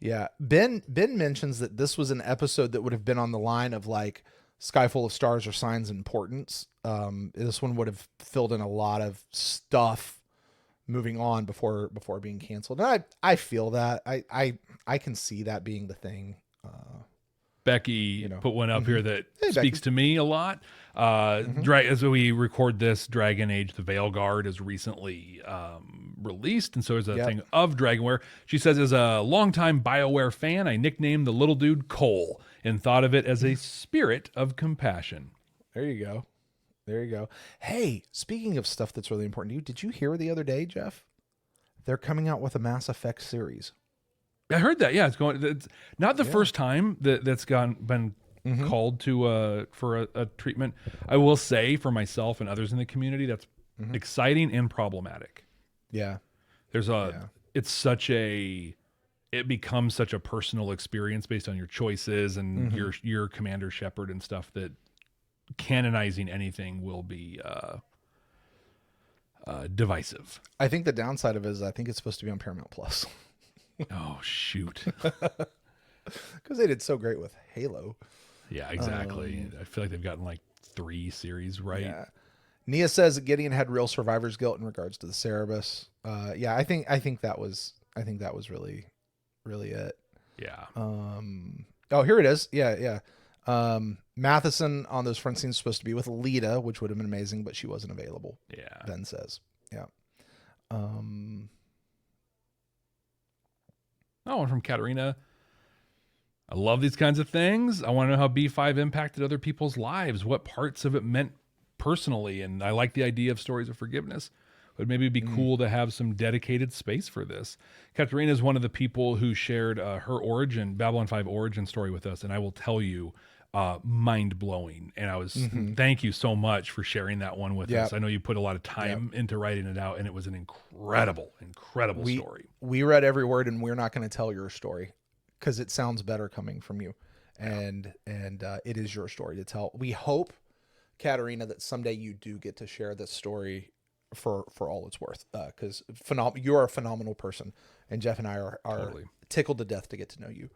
Yeah. Ben mentions that this was an episode that would have been on the line of like Sky Full of Stars or Signs of Importance. This one would have filled in a lot of stuff moving on before being canceled. And I feel that. I can see that being the thing. Becky put one up here that speaks to me a lot. As we record this, Dragon Age: The Veilguard is recently released, and so is a thing of Dragonware. She says, as a longtime BioWare fan, I nicknamed the little dude Cole and thought of it as a spirit of compassion. There you go. Hey, speaking of stuff that's really important to you, did you hear the other day, Jeff? They're coming out with a Mass Effect series. I heard that. Yeah, it's not the first time that's been called to for a treatment. I will say for myself and others in the community, that's exciting and problematic. Yeah. There's it becomes such a personal experience based on your choices and your commander shepherd and stuff that canonizing anything will be divisive. I think the downside of it is I think it's supposed to be on Paramount Plus. Oh, shoot. Because they did so great with Halo. Yeah, exactly. I feel like they've gotten like 3 series right. Yeah. Nia says that Gideon had real survivor's guilt in regards to the Cerebus. Yeah, I think that was really it. Yeah. Oh, here it is. Yeah. Matheson on those front scenes supposed to be with Lita, which would have been amazing, but she wasn't available. Yeah. Ben says. Yeah. Oh, and from Katerina. I love these kinds of things. I want to know how B5 impacted other people's lives, what parts of it meant personally. And I like the idea of stories of forgiveness. But maybe it'd be cool to have some dedicated space for this. Katerina is one of the people who shared her origin, Babylon 5 origin story with us. And I will tell you, mind blowing. And I was, thank you so much for sharing that one with us. I know you put a lot of time into writing it out, and it was an incredible story. We read every word, and we're not going to tell your story because it sounds better coming from you. And it is your story to tell. We hope, Katerina, that someday you do get to share this story for all it's worth, because you're a phenomenal person, and Jeff and I are Totally. tickled to death to get to know you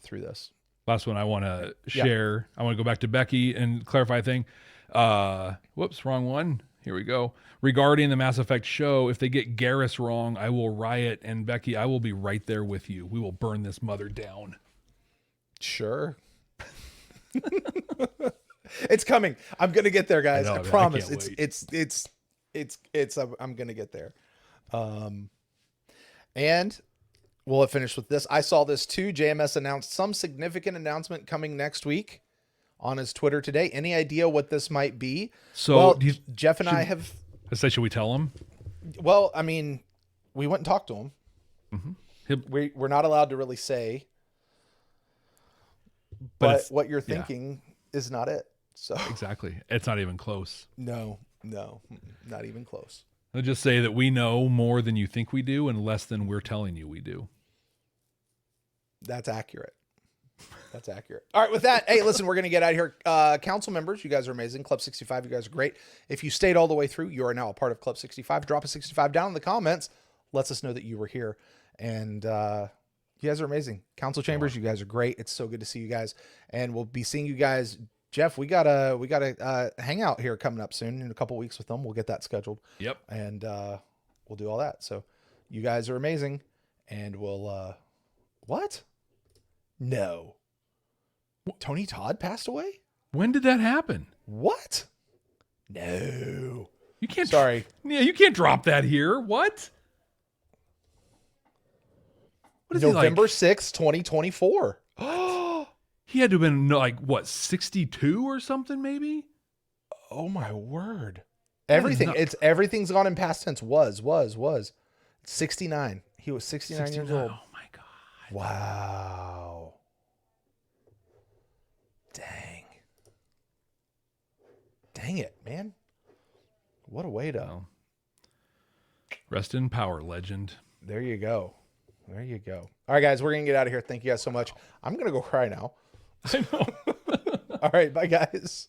through this. Last one I want to share. I want to go back to Becky and clarify a thing. Whoops, wrong one. Here we go. Regarding the Mass Effect show, if they get Garrus wrong, I will riot. And Becky, I will be right there with you. We will burn this mother down. Sure. It's coming. I'm gonna get there, guys. I promise. I'm gonna get there. And we'll finish with this. I saw this too. JMS announced some significant announcement coming next week on his Twitter today. Any idea what this might be? So Jeff and I have. I said, should we tell him? Well, I mean, we went and talked to him. We're not allowed to really say. But what you're thinking is not it. So exactly. It's not even close. No, not even close. I'll just say that we know more than you think we do and less than we're telling you we do. That's accurate. That's accurate. All right, with that, hey, listen, we're going to get out of here. Council members, you guys are amazing. Club 65, you guys are great. If you stayed all the way through, you are now a part of Club 65. Drop a 65 down in the comments. Lets us know that you were here. And you guys are amazing. Council chambers, you guys are great. It's so good to see you guys. And we'll be seeing you guys. Jeff, we got a hangout here coming up soon in a couple weeks with them. We'll get that scheduled. Yep. And we'll do all that. So you guys are amazing. And we'll what? No. Tony Todd passed away? When did that happen? What? No. You can't. Sorry. You can't drop that here. What? What is November he 6th, 2024. He had to have been like, what, 62 or something maybe? Oh my word. Everything's gone in past tense. Was. 69. He was 69 years old. Oh my God. Wow. Dang it, man. What a way to... Well, rest in power, legend. There you go. All right, guys, we're going to get out of here. Thank you guys so much. I'm going to go cry now. I know. All right, bye, guys.